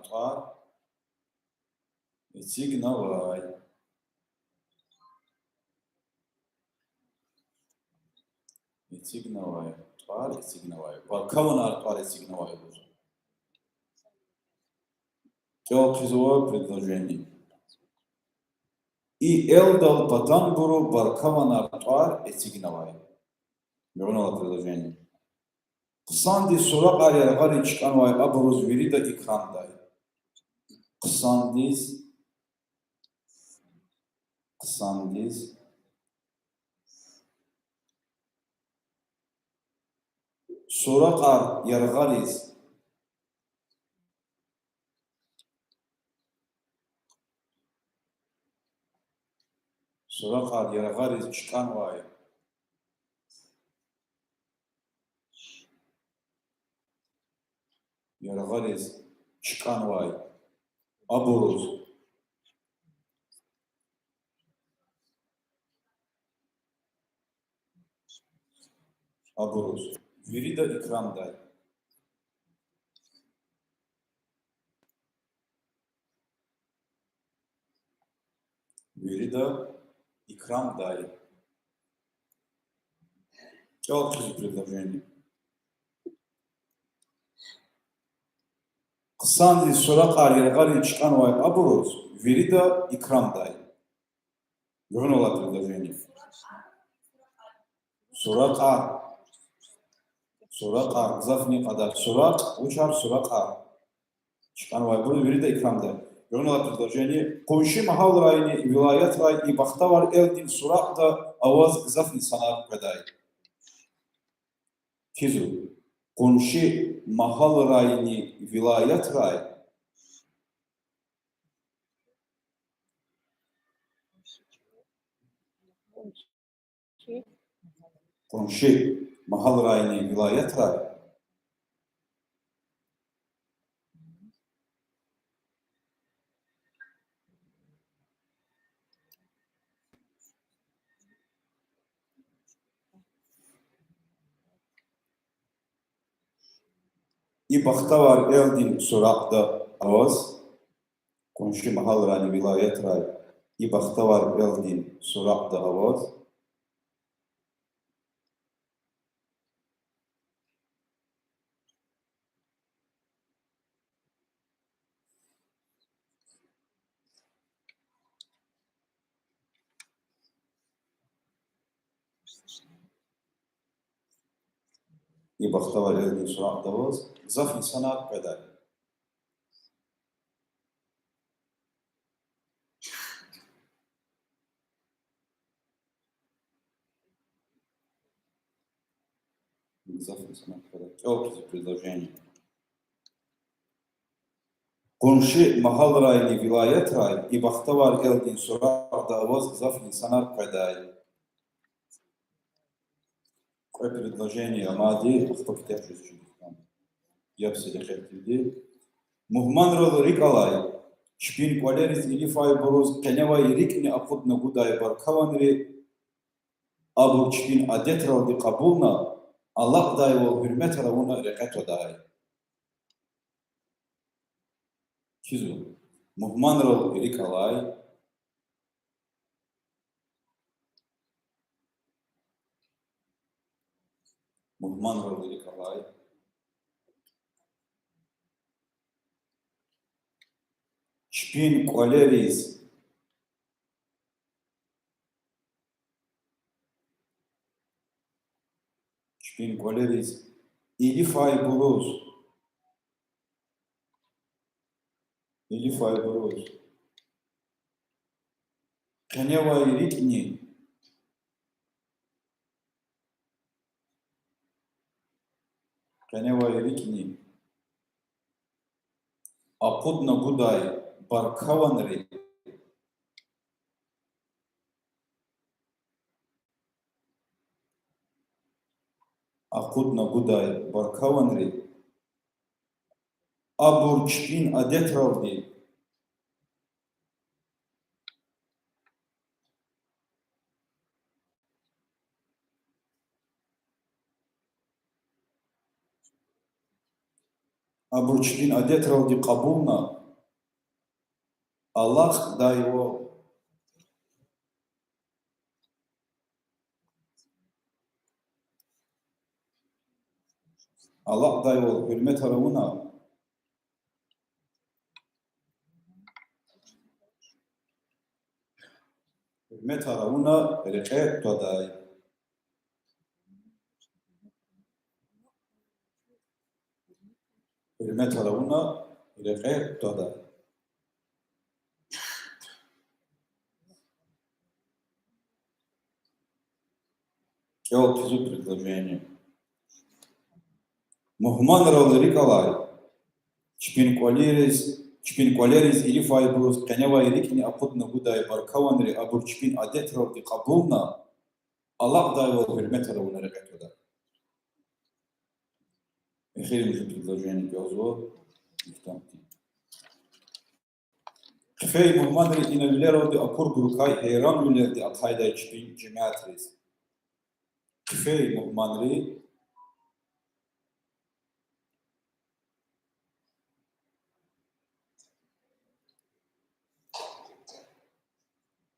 [SPEAKER 7] tuar esignavay. Esignavay. Tuar esignavay. Barkavanar tuar esignavay olur. Çok güzel предложение. И элдал патан буру баркаванар туар эсигнавай. Görün ola предложение. Kısandi surak araya gari çıkan vay aburuz veri de ikramday. Kısandiz surak ar yargariz surak ar yargariz çıkan vay yargariz çıkan vay aburuz veri de ikramday. Veri de ikramday. Çok güzel предложение. Kısandi surak ar yargariz çıkan vay aburuz veri de ikramday. Görün ola предложение. Surak ar, zafni kadar surak, uçar surak ar. Çıkan vay, bunu biri de ikramda. Görün ola предложение. Komşu mahal rayını, vilayet rayını, bakta var eldin surak da avaz zafni sanar peday. Kizu. Komşu mahal rayını, vilayet ray. Komşu mahal rayını, vilayet ray. И bakta var eldin surakta avaz. Komşu mahal rayını, vilayet ray. И bakta var eldin surakta avaz. И бахтавар элдин сурак давоз, зав инсана кайдай. Зав инсана кайдай. О, предложение. Конши махал райли вилаят рай, и бахтавар элдин сурак давоз, зав инсана кайдай. Какое предложение Амади, кто хотят жить? Я бы себе хотел. Мухман рол рикалай. Шпин квалерис или файбороз, кенева и рикни апут на гудай баркаванри. Абу шпин адетрал ди кабулна. Аллах дай во хурмет равуна рекато дай. Чизу. Мухман рол рикалай. Мухман рол рикалай. Шпин квалерис. Шпин квалерис. Или файбороз. Или файбороз. Кенева и рикни. Кенева и рикни. Апут на гудай. Баркаванри. Апут на гудай. Баркаванри. Абур шпин адетралди. Абур шпин адетралди кабулна. Аллах дай его. Аллах дай его хурмет равуна. Hürmet haravuna reke today. Hürmet haravuna reke today. Кел пизу предложение. Мухман рол рикалай. Чпин квалерис или файбрус, кенева и рикни апут на гудай баркаванри, абур чпин адетрал ди кабулна, Аллах дай его хурмет равуна рeke today. Эхерим же предложение пиозо. Кфей Мухман и навилерodi акур грукай хейран вилерди атхайдай чпин джемиатрис. Кфей Мухман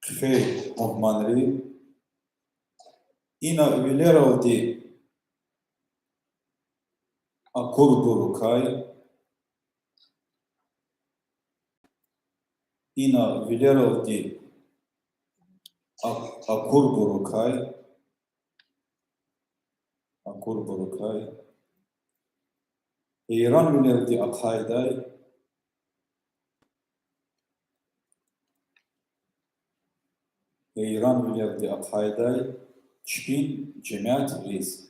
[SPEAKER 7] Кфей Мухман и навилерodi акур грукай Ина Вилералди Акур Бурукай Иран Вилерди Акхайдай Иран Вилерди Акхайдай Чпин Джемиат Рис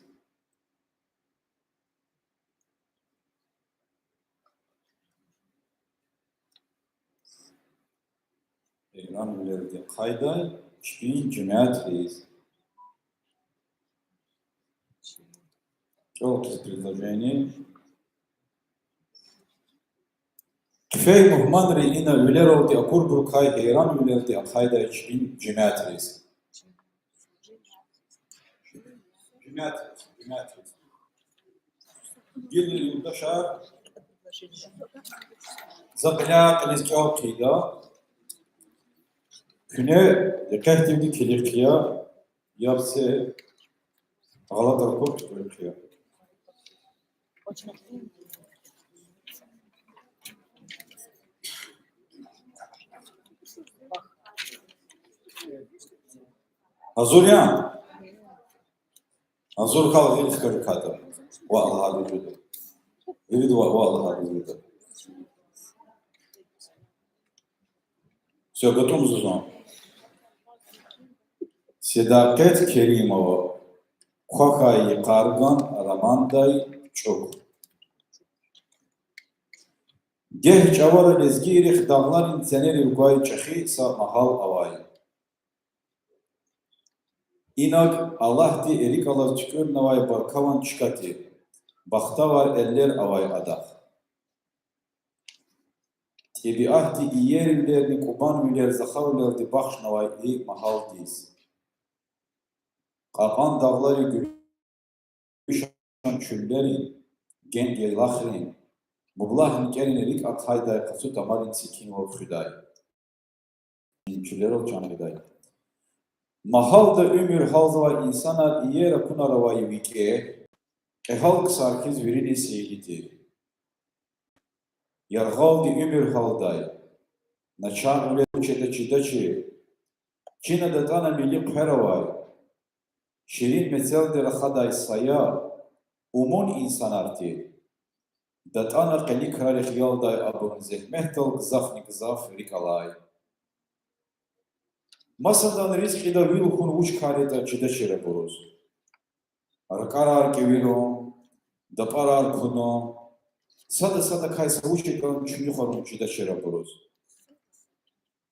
[SPEAKER 7] Иран Вилерди Акхайдай Чпин Джемиат Рис. Какое предложение? Кфей Мухман Ина Вилералди Акур Буркай Иран Вилерди Акхайдай Чпин Джемиат Рис. Джемиат Рис. Гильни Юдашар Забля Калискял Кида Küne dikkatli kilikliya yapse ağla kork kilikliya. Hazıryan. Зур кал или скажи ката. Валла хаду. Или валла хаду. Все, готов музыка. Седакет Керимова. Хохай Карган Рамандай Чок. Гех чавара лезгирих даглар инценери угай чахи са махал авай. İnak Allah di erik alar çıkıyor navay barkavan çıkati. Bakta var eller avay adak. Tebiah di iyer illerini kuban müller zakhavler di bakş navay erik mahal diz. Kapan dağları gülüşen çülleri gen yelahrin. Mublah nikelin erik athayday kasu tamarin sikin ol hüday. Çüller ol canı hüday. Mahal da ömür halzava insanlar iyere kunaravayı vike, halk sarkiz virini seygiti. Yargal di ömür halday, naçan öyle uçete çıdaçı, Çin'e de tana milli peravay, şirin mesel de rahaday saya, umun insan arti, da tana kali kralih yalday abun zehmehtal gzafni gzaf rikalay. Masadan riski da vilhun uç kareta çıdaçere boroz. Arkarar kevilo, da parar kuno, sada kaysa uçekan çünkü horun çıdaçere boroz.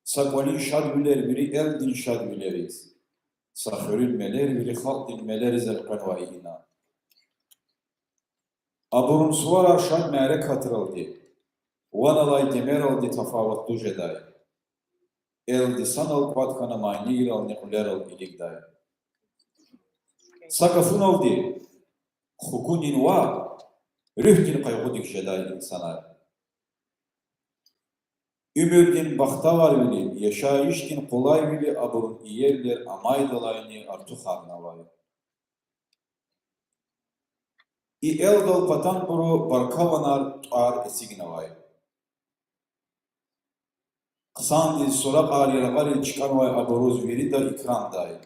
[SPEAKER 7] Sakvalin şadviler biri eldin şadvileriz. Sahörün meler biri halk dilmeleriz el kanvaihina. Aburun suvara şad mere katıraldı. Vanalay demer aldı tafavatlu jeday. Eldi sanal patkana mani al nekuleral iligday. Sakafun oldu. Hukunin var. Rühtin kaygudik jeday insanlar. Ümürdin bakta var bili, yaşayışkin kolay bili aburun iyerler amaydalayını artık harnavay. Eldal patan buru barkavanar tuar esignavay. Sandil sorak ağrıyalar çıkanvay aburuz veri da ikranday.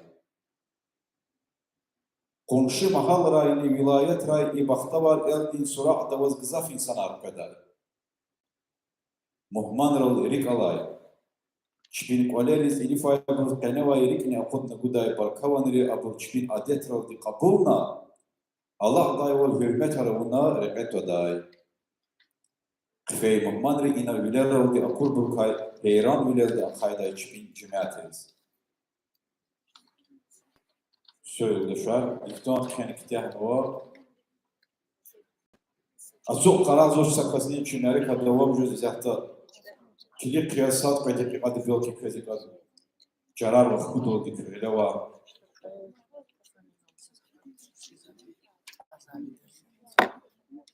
[SPEAKER 7] Komşu mahal rayını vilayet rayını bakta var eldin sorak davaz gızaf insan arkaday. Muhman ral erik alay. Çpin koleriz ilifay abur peneva erik ne akut ne guday barkavanri abur çpin adet ral di kapulna. Allah day vol hürmet haravuna reket oday. Kfey muhman ri ina viler ral di akur burkay heyran viler di akayday çpin cümleteriz. Söyle şu an İktan keniktiyan var. Azok karaz hoş sakasını çüneri kadavam cüz zahta. Kili kıyasat payda adı belki kızık az. Carar ve hud oldu öyle var.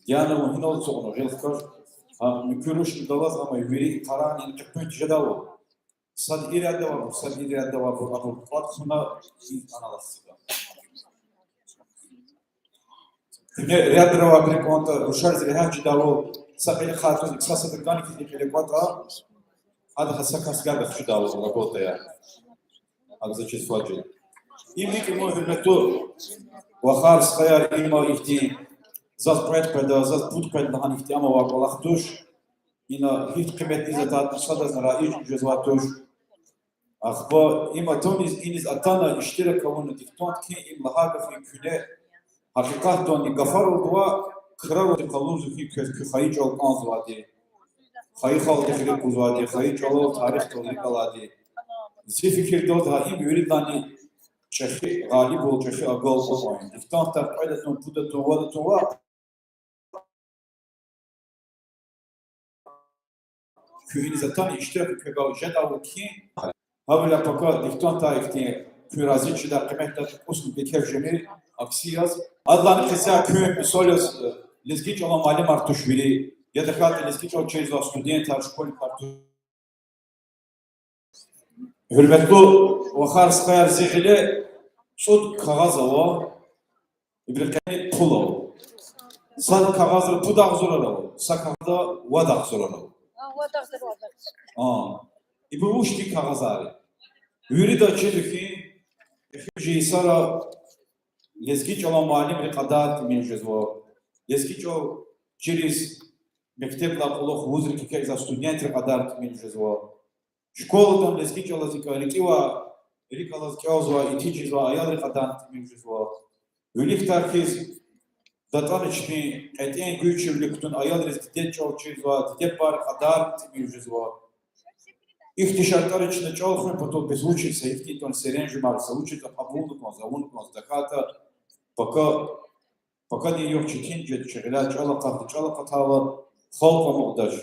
[SPEAKER 7] Yani o hinol sonra gelskar. Mükürüş dalaz ama yürü karan çıkmış cedavu. Sad irade var, sad irade var. Bu fatsına analası. Ne riyadra var bir konta ruşar zirha cedavu. Sabili khatun iksasa bir gani ki bir konta. Hadi hasakas geldi şu davu labota ya. Hadi zaçız fajil. İmlik imo hürmetu. Vahar skayar imo ihti. Zat pret peda, zat put ped lahan ihti ama var Allah tuş. İna hiç kıymetli zatat sadaz raiş cezvat tuş. Akhba ima toniz iniz atana iştirak avunu dikton ki im lahaga fi küle. Hakikat doni gafar olduva kırar oldu kalunzu ki kü hayıc ol anzvadi. Hayır halde fikir kuzvadi, hayır çolol tarih tolini kaladi. Zil fikir dol da im yürüdani çeşi galip ol çeşi agal olmayın. İftan takayla ton puda tova tova. Köyünü zaten iştirak kögav jedavu ki. Havla paka iftan taifti kürazi çida kıymetli usul bekerjemi aksiyaz. Adlanı kısa köyün solos lizgiç olan malim artışvili. Я дохати ліски через студента школі карту. Hürmetli Vahar Skayar zihile şut kağazava İbrikani pulav. Sad kağazı pudak zoralav. Sakada vadak zoralav. İbu uşti kağazari. Yürü da çedi ki Efeji Sara Лескичало малим рекадат межезво. Лескичо через мектеп лаполох вузрики как за студент рекадат межезво. Школа там лескичало зикаликива рикалаз кёзва и тичизва аял рекадат межезво. Улихтархиз датанычни этен гүчүлүктүн аял резидент чолчизва тепар рекадат межезво. Их тишартарычны чолхны потом безучится, их титон серенжи марса учится побункон, завункон, дахата, пока не ёх чекин джет чегля чала катава холка мугдаш.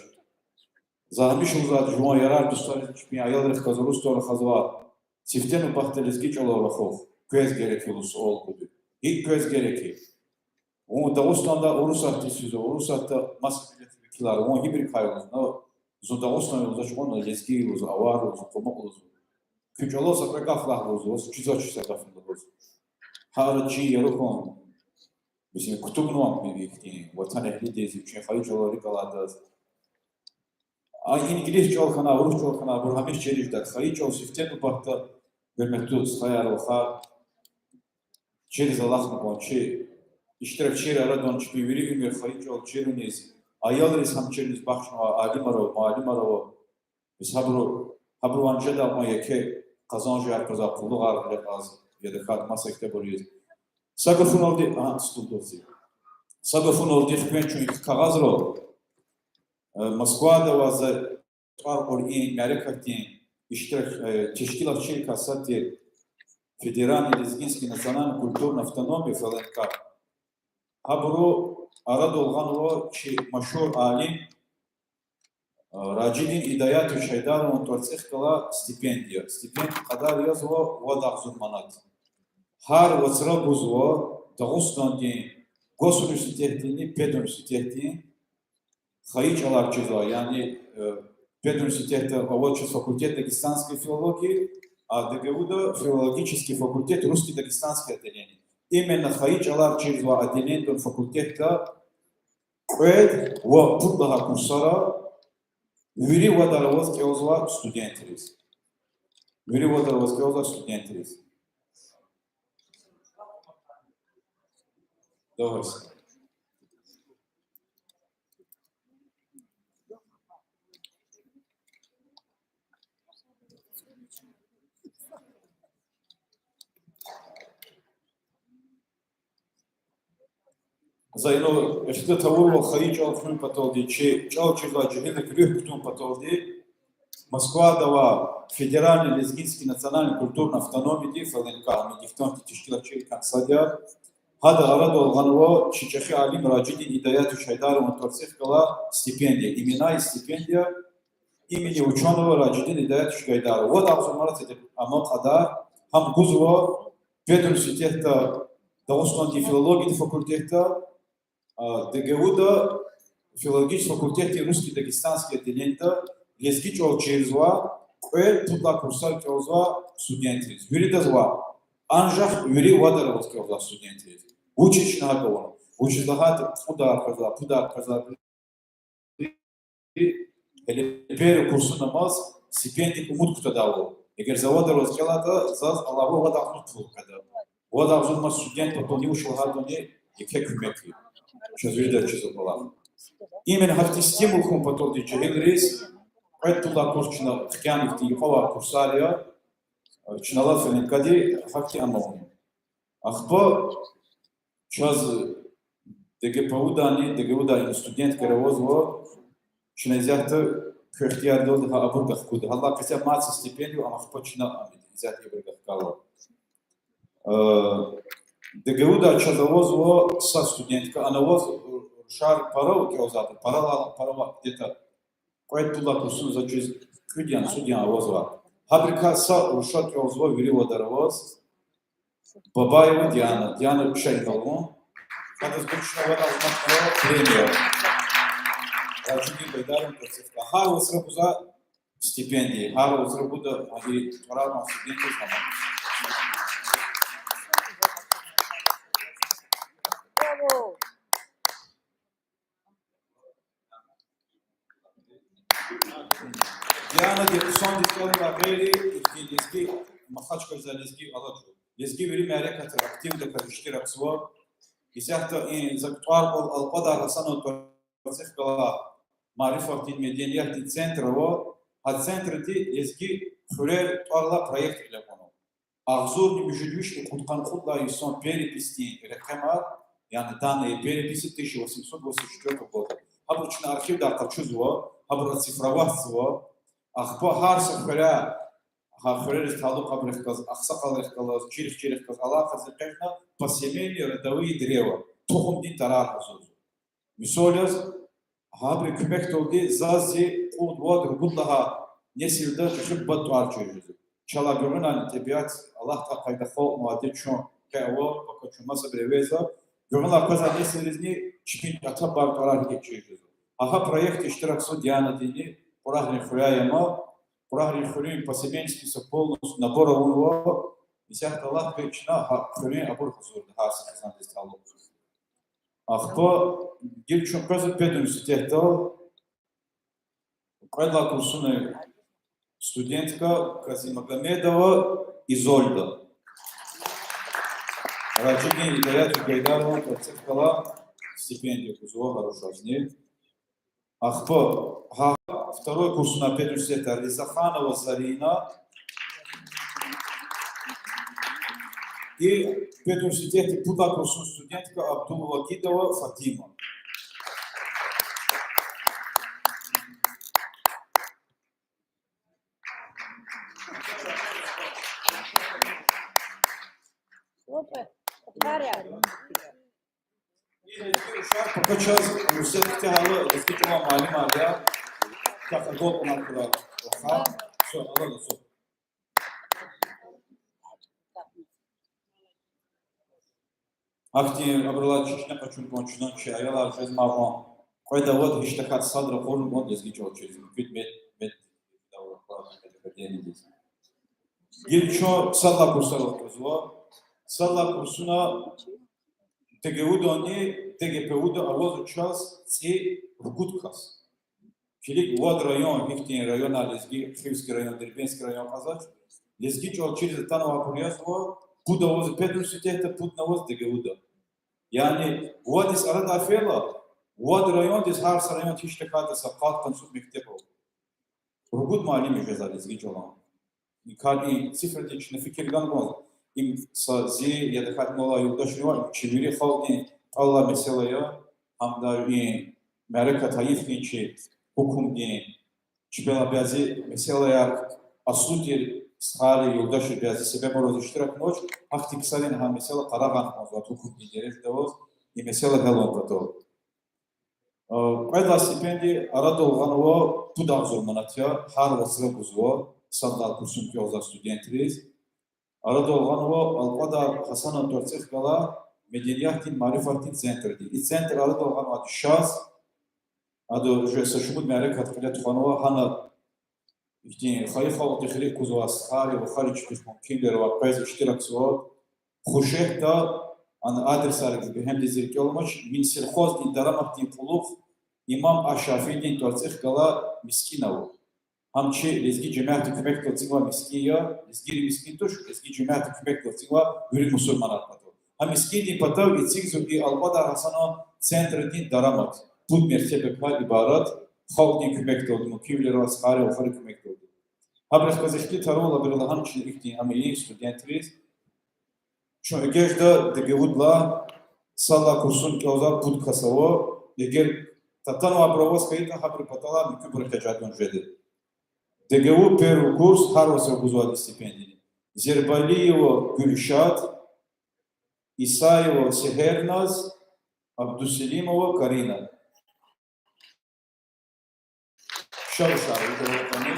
[SPEAKER 7] За мишул за жуа ярар дустар чпи аял рехказуру стор хазва. Сифтену бахтелезги чала рахов. Көз герекилус ол куду. И көз гереки. Он Дагыстанда орусатты сүзө, орусатта маскилар, он гибрид кайгыз, но Зудагостан зачмон лески уз авар уз комоклуз. Күчало сакрагафлах уз, чизочиса дафындыз. Харчи ярукон. Бисин кутубнуам бибихти, ватан эхлидези үчүн хайчало рикаладыз. А инглиз чолхана, орус чолхана, бурхамиш чериждак, хайчол сифтену бахта бөлмекту схаярылха через Аллахны кончи. İştirak çeri aradon çıkıyor, veri günler hayıcı çeruniz. Ayalırız hamçeriniz bakşına alim arava. Biz habru anca da almaya ki kazancı herkese pulu ağırlık az ya da katma sekte boruyoruz. Sagafun oldu, stuldozi. Sagafun oldu, ben çünkü kağızro. Moskva'da vazı oraya Amerika'nın iştirak teşkilatçı kasatı Federalny Lezginski Nacionalny Kulturny Avtonomiya falan kar. Habru arad olğan ki meşhur alim Racinin İdayat-ı Şeydarov'un tortsih kala stipendiya. Stipendiya kadar yazvo vadağzun manat. Har vazra buzvo Dağıstan'ın Gosuniversitetini, Peduniversitetini Hayıç alarçıza yani Peduniversiteti Аводчий факультет дагестанской филологии, а ДГУ-да филологический факультет русско-дагестанское отделение. Именно Хаич алар через отделение факультета во путлага курсара вири вадаровоз кеозва студентерис. Вири вадаровоз кеозва студентерис. Добре. Zaino, işte tavırla Hayıç alfın patoldi, çalçıza cihine krih kutun patoldi. Москва дала Федеральный Лезгинский национальный культурный автономии ФЛНК, медифтон тишкилачи консадия. Хада арад олганова Чичахи Алим Раджидин Идаяты Шайдарову торцех кала стипендия. Имена и стипендия имени ученого Раджидин Идаяты Шайдарова. Вот абсумарат это оно хада хам гузво Педуниверситета Дагестанской филологии факультета ДГУ-да филологический факультет и русский дагестанский отделение Лескичо черезва, туда курсар кеозва студенты. Юри дазва, анжах юри вадаровос кеозва студенты. Учишь на говор, учишь дагат пудар каза. Или первый курс намаз стипендий умут кто дал. Егер за вадаровос келата за алаву вадахнут пул kada. Вадахнут студент потом не ушел гадоне и как мекли. Что звезда чисто была. Именно хавти стимул хум потом дичегрис. Туда курчина хкяник ти хова курсария чинала фенкади факти амон. Ахпа час ДГУ-да студент керевозво чинезяхта көхтиярдол ха абургах куд. Алла кася маца стипендию ахпа чина амид изят ебргах кало. ДГУ-да чазовозво са студентка анавоз шар парау кеозады. Парава где-то Туда курсун за через судья возва. Фабрика са ушат возва вири вадаровоз. Бабаева Диана Шайгалон. Когда сборочная вода узнала премию. Рачуди Байдаром процеска. Хару срабуза стипендии. Хару срабуда аги равно студенты знамы. Диана де son disclaimer la veri lezgi Makhachkar za lezgi alaju. лезги вери мярекат активно кадиштирак сво. Исяхта и зактуар алпада расано торцехкала марифатин мединиятин центрово, а центрти лезги хурер туарла проект иляпоно. Агзур не бежидвишки куткан худла и сон переписи рекемар, яны данные переписи 1884 года. Обычно архив да качузво, обра цифровацво, ахпа харса хуря Хахрер стало кабрехказ, ахсакалехкалаз, чирих-чирихказ, аллахазы кэхна по семейни родовые древа. Тухум дин тарар хазуз. Мисоляз, хабри kümektoldi zazi qud vad rugullaha nesilde хиббат туарчуюзу. Чала görünen tabiat Allah ta kayda xo muadil çon kevo bakıçmasa breveza görünen kaza nesilizni çipin ata bar tuar geçiyoruz. Aha proyekt iştirakçı Diana dini Kurahri Хуряяма Kurahri Хурин по семейству полностью набора у него Исяхта Allah печна Хурин абур хузурда харсы хазанды стало. Ахто гилчон каза педуниверситетал Предла курсуны студентка Казимагомедова Изольда. Раджини Идаяту Гайдарова подцепкала стипендию Кузова хорошо. Ахто второй курс на педуниверситета Ризаханова Зарина и педуниверситете туда курсун студентка Абдулвакидова Фатима.
[SPEAKER 6] Опа, Харя.
[SPEAKER 7] Пока час университет тягало, действительно малым ага, как год на куда, ага, все, ага, все. Ахти абрала чишна качун кончунан чаяла жез мавон. Койда вот иштахат садра хорун вот действительно через вид мед давра класс академии. Гилчо садла курсала кузва, садла курсуна Тегеудони, Тегепеуда, авозу час ци ргуткас. Чилик вод район, Хифтин район, лезги, Хивский район, Дербенский район казач. Лезги чол через Танова Пурьязова, Пуда воз педуниверситета, Пуд навоз Тегеуда. Yani вод из арада афела, вод район из харс район тиштеката сапкат консуп мектепо. Ргут малими жеза лезги чолан. Никани цифрдич на фикирган моз. Им сази я дохат мола юдашнива чивири хални алла меселая амдари мерека таифничи хукумди чбела бязи меселая асути схали юдаши бязи себе мороз иштирак ноч ахти ксалин ха месела қараган моз хукумди дерев давоз и месела галон гато Предла стипендии арадолганова тудагзур манатя хар васра бузво садла курсун пиоза студентриз Арадолганова Алпада Хасана Торцехкала Мединиятин Марифатин центрди. И центр Арадолганова сейчас, адо уже сашумуд мярек открыли Туханова хана ихтин хайхал тихрик кузова схари вахари чтишмон киндерова пез иштираксова хушехта ан адресарик бихем дизирки олмач мин сельхоз дин дарамахтин пулух имам Ашафидин Торцехкала Мискинова. Hamçı lezgi cemaati kümek tıltıgva miskiya, lezgiri miskin tuş, lezgi cemaati kümek tıltıgva ürün musulman alpato. Ha miskin din patav itsik zugi albada hasana centra din daramat. Pud mertebe kal ibarat, halk din kümek tıltıgva, kivleri askhari okhari kümek tıltıgva. Ha brezkazışki tarola birla hamçı iktin ameli studentriz. Şu ögejda degevudla salla kursun kyoza pud kasavo, eğer tatano aprovos kayıta ha pripatala mükü bırkacadın jedi. ДГУ первый курс Харвардского гузуада стипендии. Зербалиева Гюльшат, Исаева Сехерназ, Абдуселимова Карина. Шарушар, это они.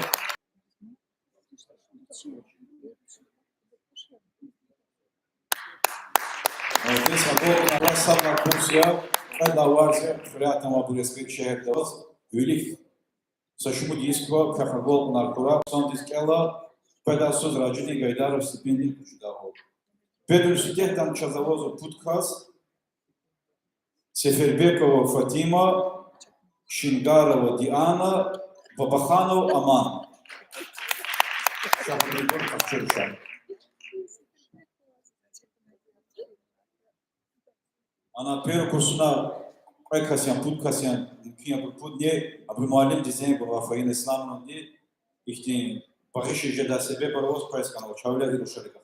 [SPEAKER 7] Здесь на вас сам курсе, когда варся, приятного буреских шехердовас, Гюлих. Сашуму дисква кахагол наркура сон дискела педасуз раджини Гайдаров стипендии кучудахо. Педуниверситетам чазавозу Путкас, Сефербекова Фатима, Шингарова Диана, Бабаханов Аман. Ana pero kursuna koy kasyan, put kasyan, mümkün yapıp put diye abri muallim dizeni bu vafayın İslam'ın diye ihtiyin bakışı jeda sebep aravuz preskan o çavla bir uşarık.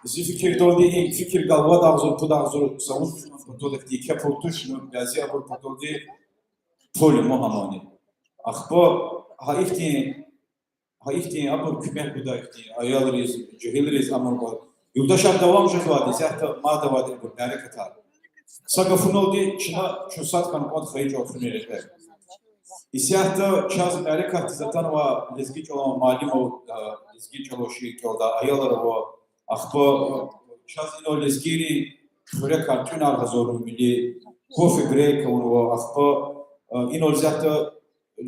[SPEAKER 7] Zi fikir doldi, in fikir galva dağzur, put dağzur, savun putolik diye kepultuş, gazi abur putoldi, poli muhamani. Akbo, ha ihtiyin abur kümek buda ihtiyin, ayalırız, cehiliriz amur bol. Yurdaşar devam jazvadi, zahta ma davadi abur, bereket har. Sagafun oldi, çına çusat kan od khayıcı ofun erekler. İsiyahta çaz bereket zatan va lezgiç olan malim o lezgiç oloşi ki orada ayaları o akbo çaz ino lezgiri böyle kartun argazorun mili kofi grek o akbo ino zahta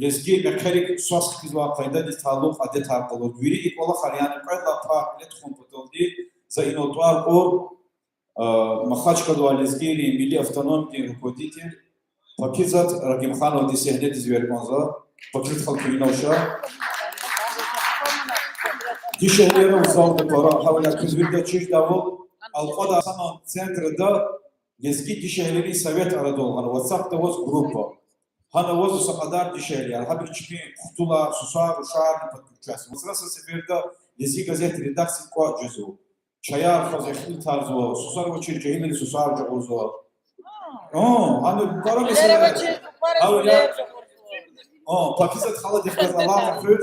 [SPEAKER 7] lezgi mekanik sos kizwa qayda di taluk adet harqalı viri ilk ola xariyani qayda pa let komputoldi za ino tuar o Махачка дуализгири милли автономки руководитель Пакизат Рагимханов дисехнет извермоза Пакизат Халкивиноша Дишехлера узалды пара Хавля кызвирда чиш давыл Алқада Санон центрда Лезги дишехлери совет арады олған WhatsApp-та воз группа Хана воз усақадар дишехлер Хабир чипи құтула, сусар, ушар подключасы Вызраса сеферда Лезги газет редакции куа джезу Çayar fazla tarzı, susar o çirkehini susar cağızı. Hani para mesela. Öyle. Pakistan halı dikkat Allah hafif.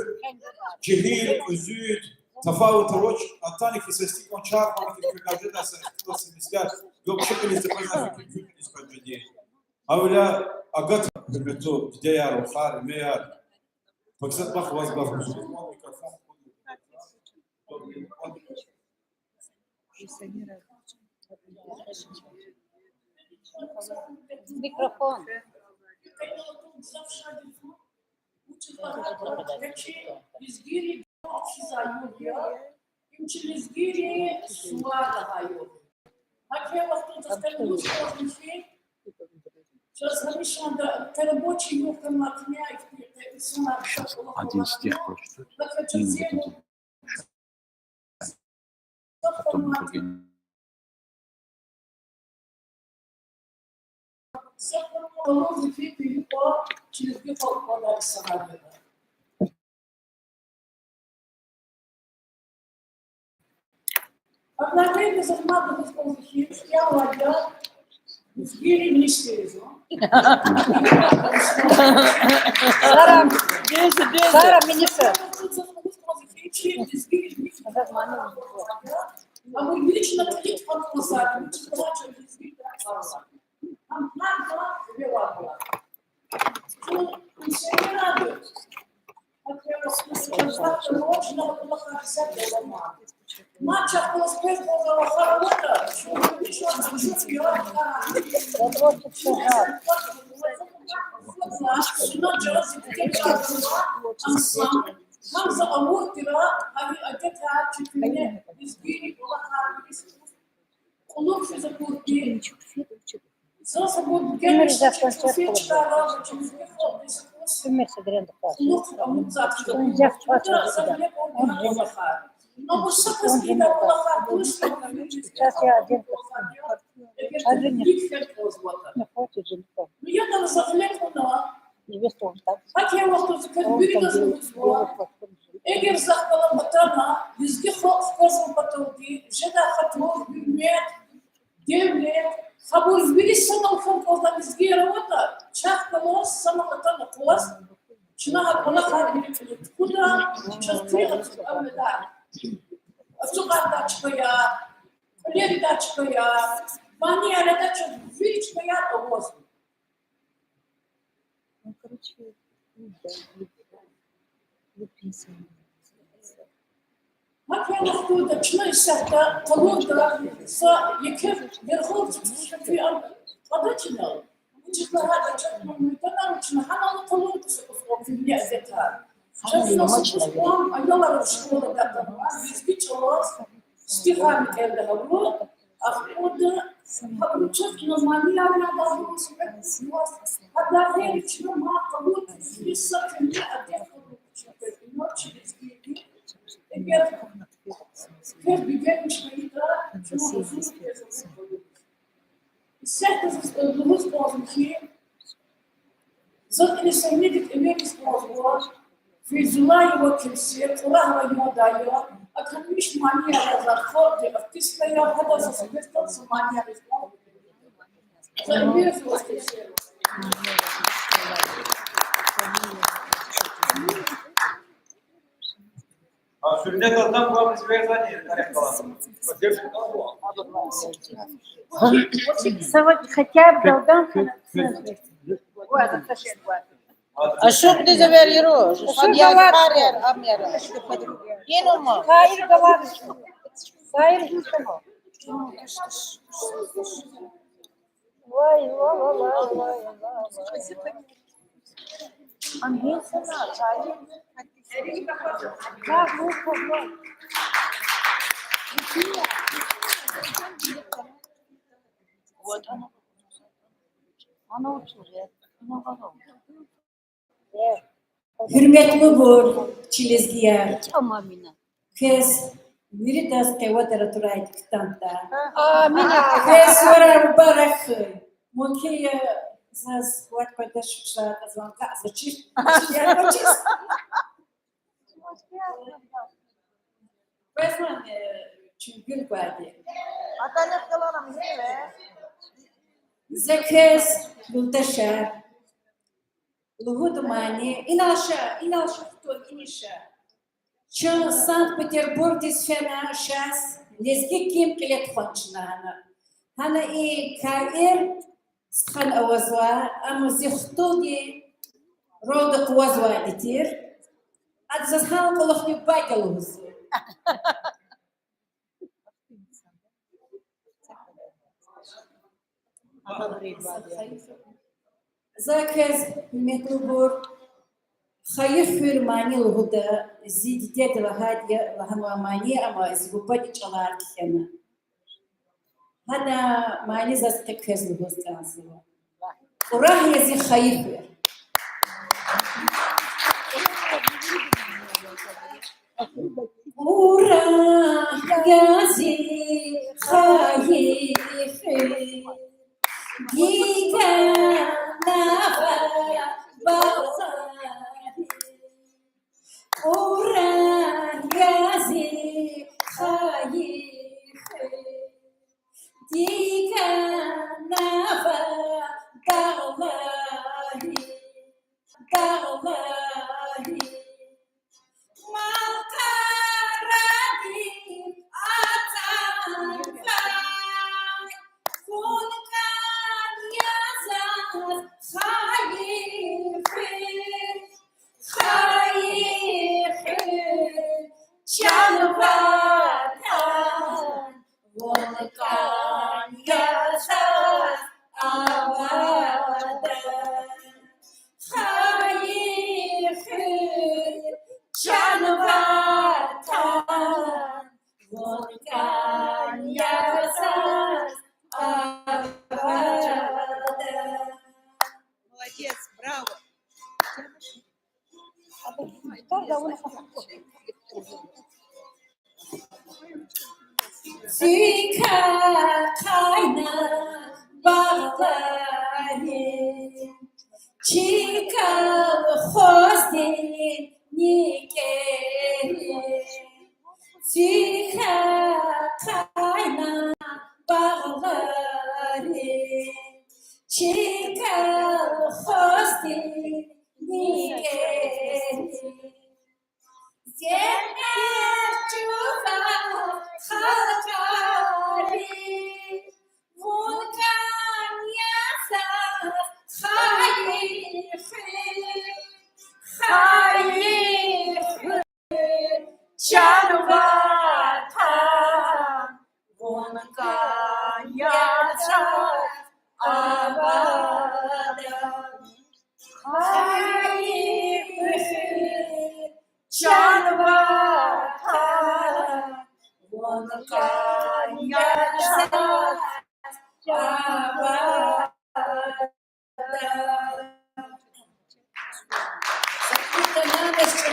[SPEAKER 7] Cehil, özüt, tafavut roç, atani kisestik on çağ, hani kırkacı da sırtlasın ister. Yok şekil istifade fikir istifade diye. Öyle agat hürmetu gideyar o far meyar. Pakistan bak vaz bak.
[SPEAKER 6] Микрофон.
[SPEAKER 2] Один стих просто. Потом другие.
[SPEAKER 8] Одновременно захватывать воздухи, я ладя, сгири не снизу.
[SPEAKER 6] Сара Миниса.
[SPEAKER 8] А мы лично такие подписали, мы начали diskutować. Tam bardzo była. I się nie rady. Zawsze można było napisać do domu. Macia po spędzą za chorobę, Tam za amurtira, abi adeta çıkmaya, izgiri bulakar, kuluk füze kurdi. Zaza bu gelmiş, çıkıyor çıkarlar, çıkıyor. Kuluk amut zaten. Но вот что скидывала
[SPEAKER 6] Сейчас я один
[SPEAKER 8] Ну я там заглядывала.
[SPEAKER 6] невесту так.
[SPEAKER 8] Как я вот тут как бирюзовую. Эгер захвала матана, везде вказывал потолки, жена хатвор, бюмет, девлет, хабур вбились самого фонкоза, везде работа, чах колос, самого матана колос, чина кола хабили, куда, сейчас приехать, да. Сукарда çıkıyor, Lerida çıkıyor, Vaniyarada çıkıyor, çıkıyor ovoz. Hakikaten haftada çıkıyor sahte, kalorda, sa yekef, yerhol çıkıyor, adı çıkıyor. Çıkıyor hadi çıkıyor, mütenar çıkıyor, hanalı kalorda çıkıyor, filmye zetar. Şanslı ayyalar в школе там изучилось стихами это говорю а оттуда получилось нормально я должен сказать одна вещь но мало будет писать мне отдельно ночи теперь теперь бегать мечтаида, certas luz aqui, só que eles são eles fez lá e o crescer, lá vai mudar, a caminho mania da forte, a tisca e a roda da sugestão são mania da forte. Só mesmo os crescer.
[SPEAKER 2] Sürüne kaldan bu abisi ver zaten.
[SPEAKER 6] Хотя бы долгам.
[SPEAKER 1] А что ты заваришь?
[SPEAKER 6] Что говоришь?
[SPEAKER 1] Yine mi?
[SPEAKER 6] Hayır говоришь. Hayır ничего. Vay vay vay vay vay.
[SPEAKER 1] Angesina, çayı.
[SPEAKER 6] Как вы поняли?
[SPEAKER 1] Вот она. Она учует.
[SPEAKER 9] Hürmetli bu Çilizgiyer.
[SPEAKER 6] Амина.
[SPEAKER 9] Kız biri de kevatara turaydı kıtanta.
[SPEAKER 6] Амина.
[SPEAKER 9] Ve sonra barakı. Mukiye zaz what подошла звонка зачиш. Я хочу. Besman çünkü vardı.
[SPEAKER 1] Adalet kalanım hele.
[SPEAKER 9] Заказ Луташа. Лугудумани. Иналша кто иниша. Чё Санкт-Петербург из фена сейчас лезги ким клетхончна. Хана и каир схан авазва, амузихтуги родок вазва дитир. Адзасхан колохни багалуз. Заказ метлубур خير فيرماني الهدى زيدتي لهادي لهما ماني أما زبوبتي شلار كنا هذا ماني زاد تكفز الهستانسوا وراه يزي خير وراه يزي خير Giga nava bazari, ora gazi khayikhe. Giga nava dalari, makaradi atanka.
[SPEAKER 3] Молодец, браво.
[SPEAKER 9] Zika kayna bağları, Çika hosti nikeri. Zika kayna bağları, Çika hosti nikeri. Cennet çuva halkari, vulkan yasa hayır, canvatan, vulkan yasa abadan, hayır, canvatan, vulkan yasa abadan. Закрыто надо, что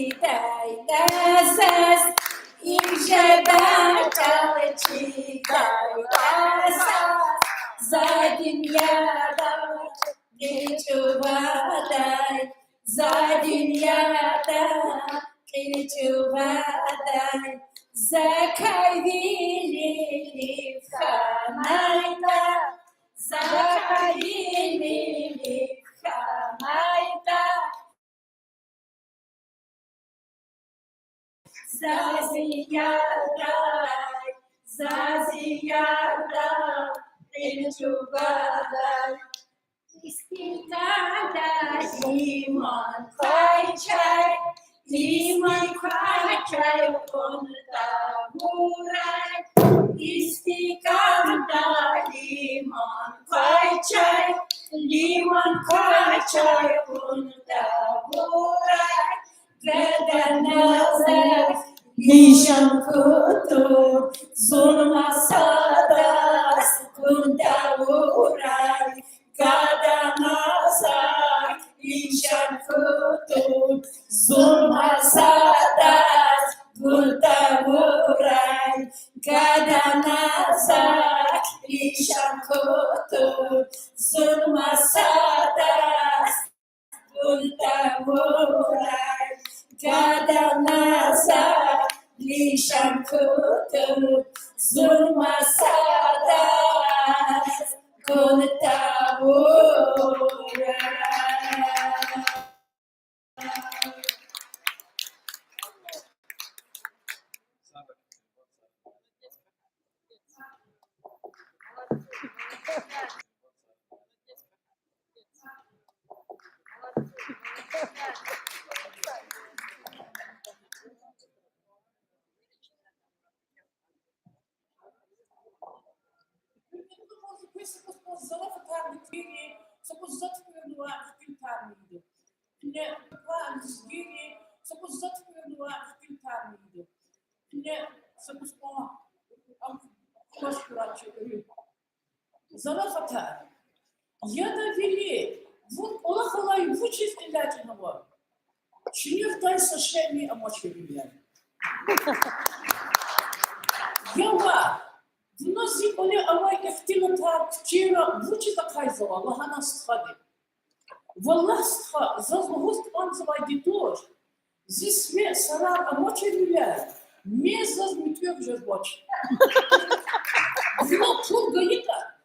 [SPEAKER 9] читай, лазас, им же бачал, читай, лазас, за день я дам, Кичувадай, за день я дам, Кичувадай, Закай вели в Хамайта, Закай вели в Хамайта, Зазиядай, Кичувадай, Истикада лимон квай-чай, он табурай. Истикада лимон квай-чай, он табурай. Гаданазар лишан кутур, зулмасадас кундавурай. Гаданазар лишан кутур, зулмасадас кундавурай. Гаданазар лишан кутур, зулмасадас кундавурай. Гаданазар лишан кутур, зулмасадас кундавурай.
[SPEAKER 8] Зарафата. Я довели. Вот олахалай вучит илятиного. Чинив дай сошеми амочевия. Ява. Вноси оле авай ихтилата вчера вучита кайзала лахана стхади. Валлах стха зазлугуст анзавай дитор. Здесь мне сарар амочевия. Мне зазмитвек жербоч. Вно пул гаита.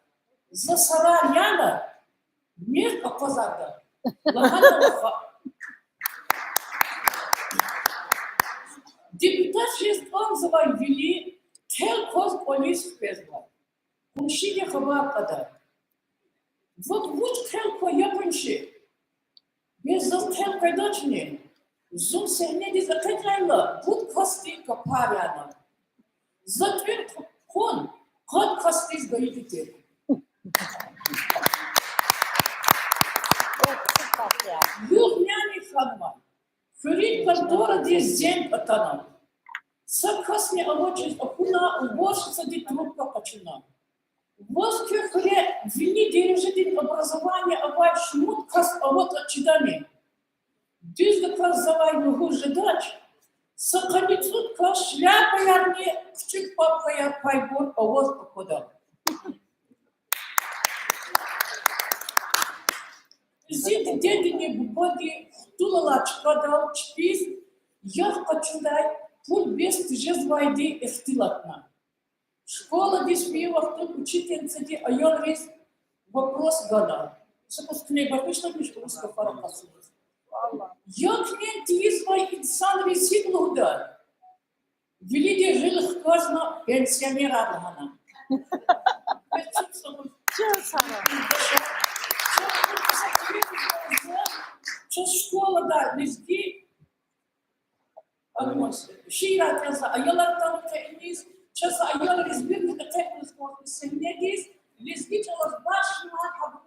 [SPEAKER 8] За сараяна мир опозарда. Лахана лаха. Депутат шестан завай вели тел коз полис пезла. Куншиге хабар када. Вот вуч тел ко японши. Без за тел кайдачни. Зум сехнеди за кайдайла. Буд касти капаряна. За твин кон код кастис гаидите. Юрняни ханма. Фюрит картора дис зен атана. Сакхасни авочис акуна уборщица ди трубка почина. Воз кюхре вини дирижитель образования авай шмут кас авот отчидани. Düzde kaz zavay nuhur ждач. Саканицут каш шляпа ярни küçük papaya paybor avaz okuda. Зит дедини бубоди тулалач кадал чпиз ях качундай пул без тижезвайди эхтилатна. Школа диспевах тут учительница ди айон рез вопрос гада. Сапускне бабишна мишкуска фаракасу. Як мен тизвай инсан ресит луда. Велиди жилых казна пенсионера адхана. Сейчас школа, да, лезги. Шира тяза, айолар танка иниз, сейчас айолар избирни, как это возможно, сенегиз, лезги, чалас баш, махабу,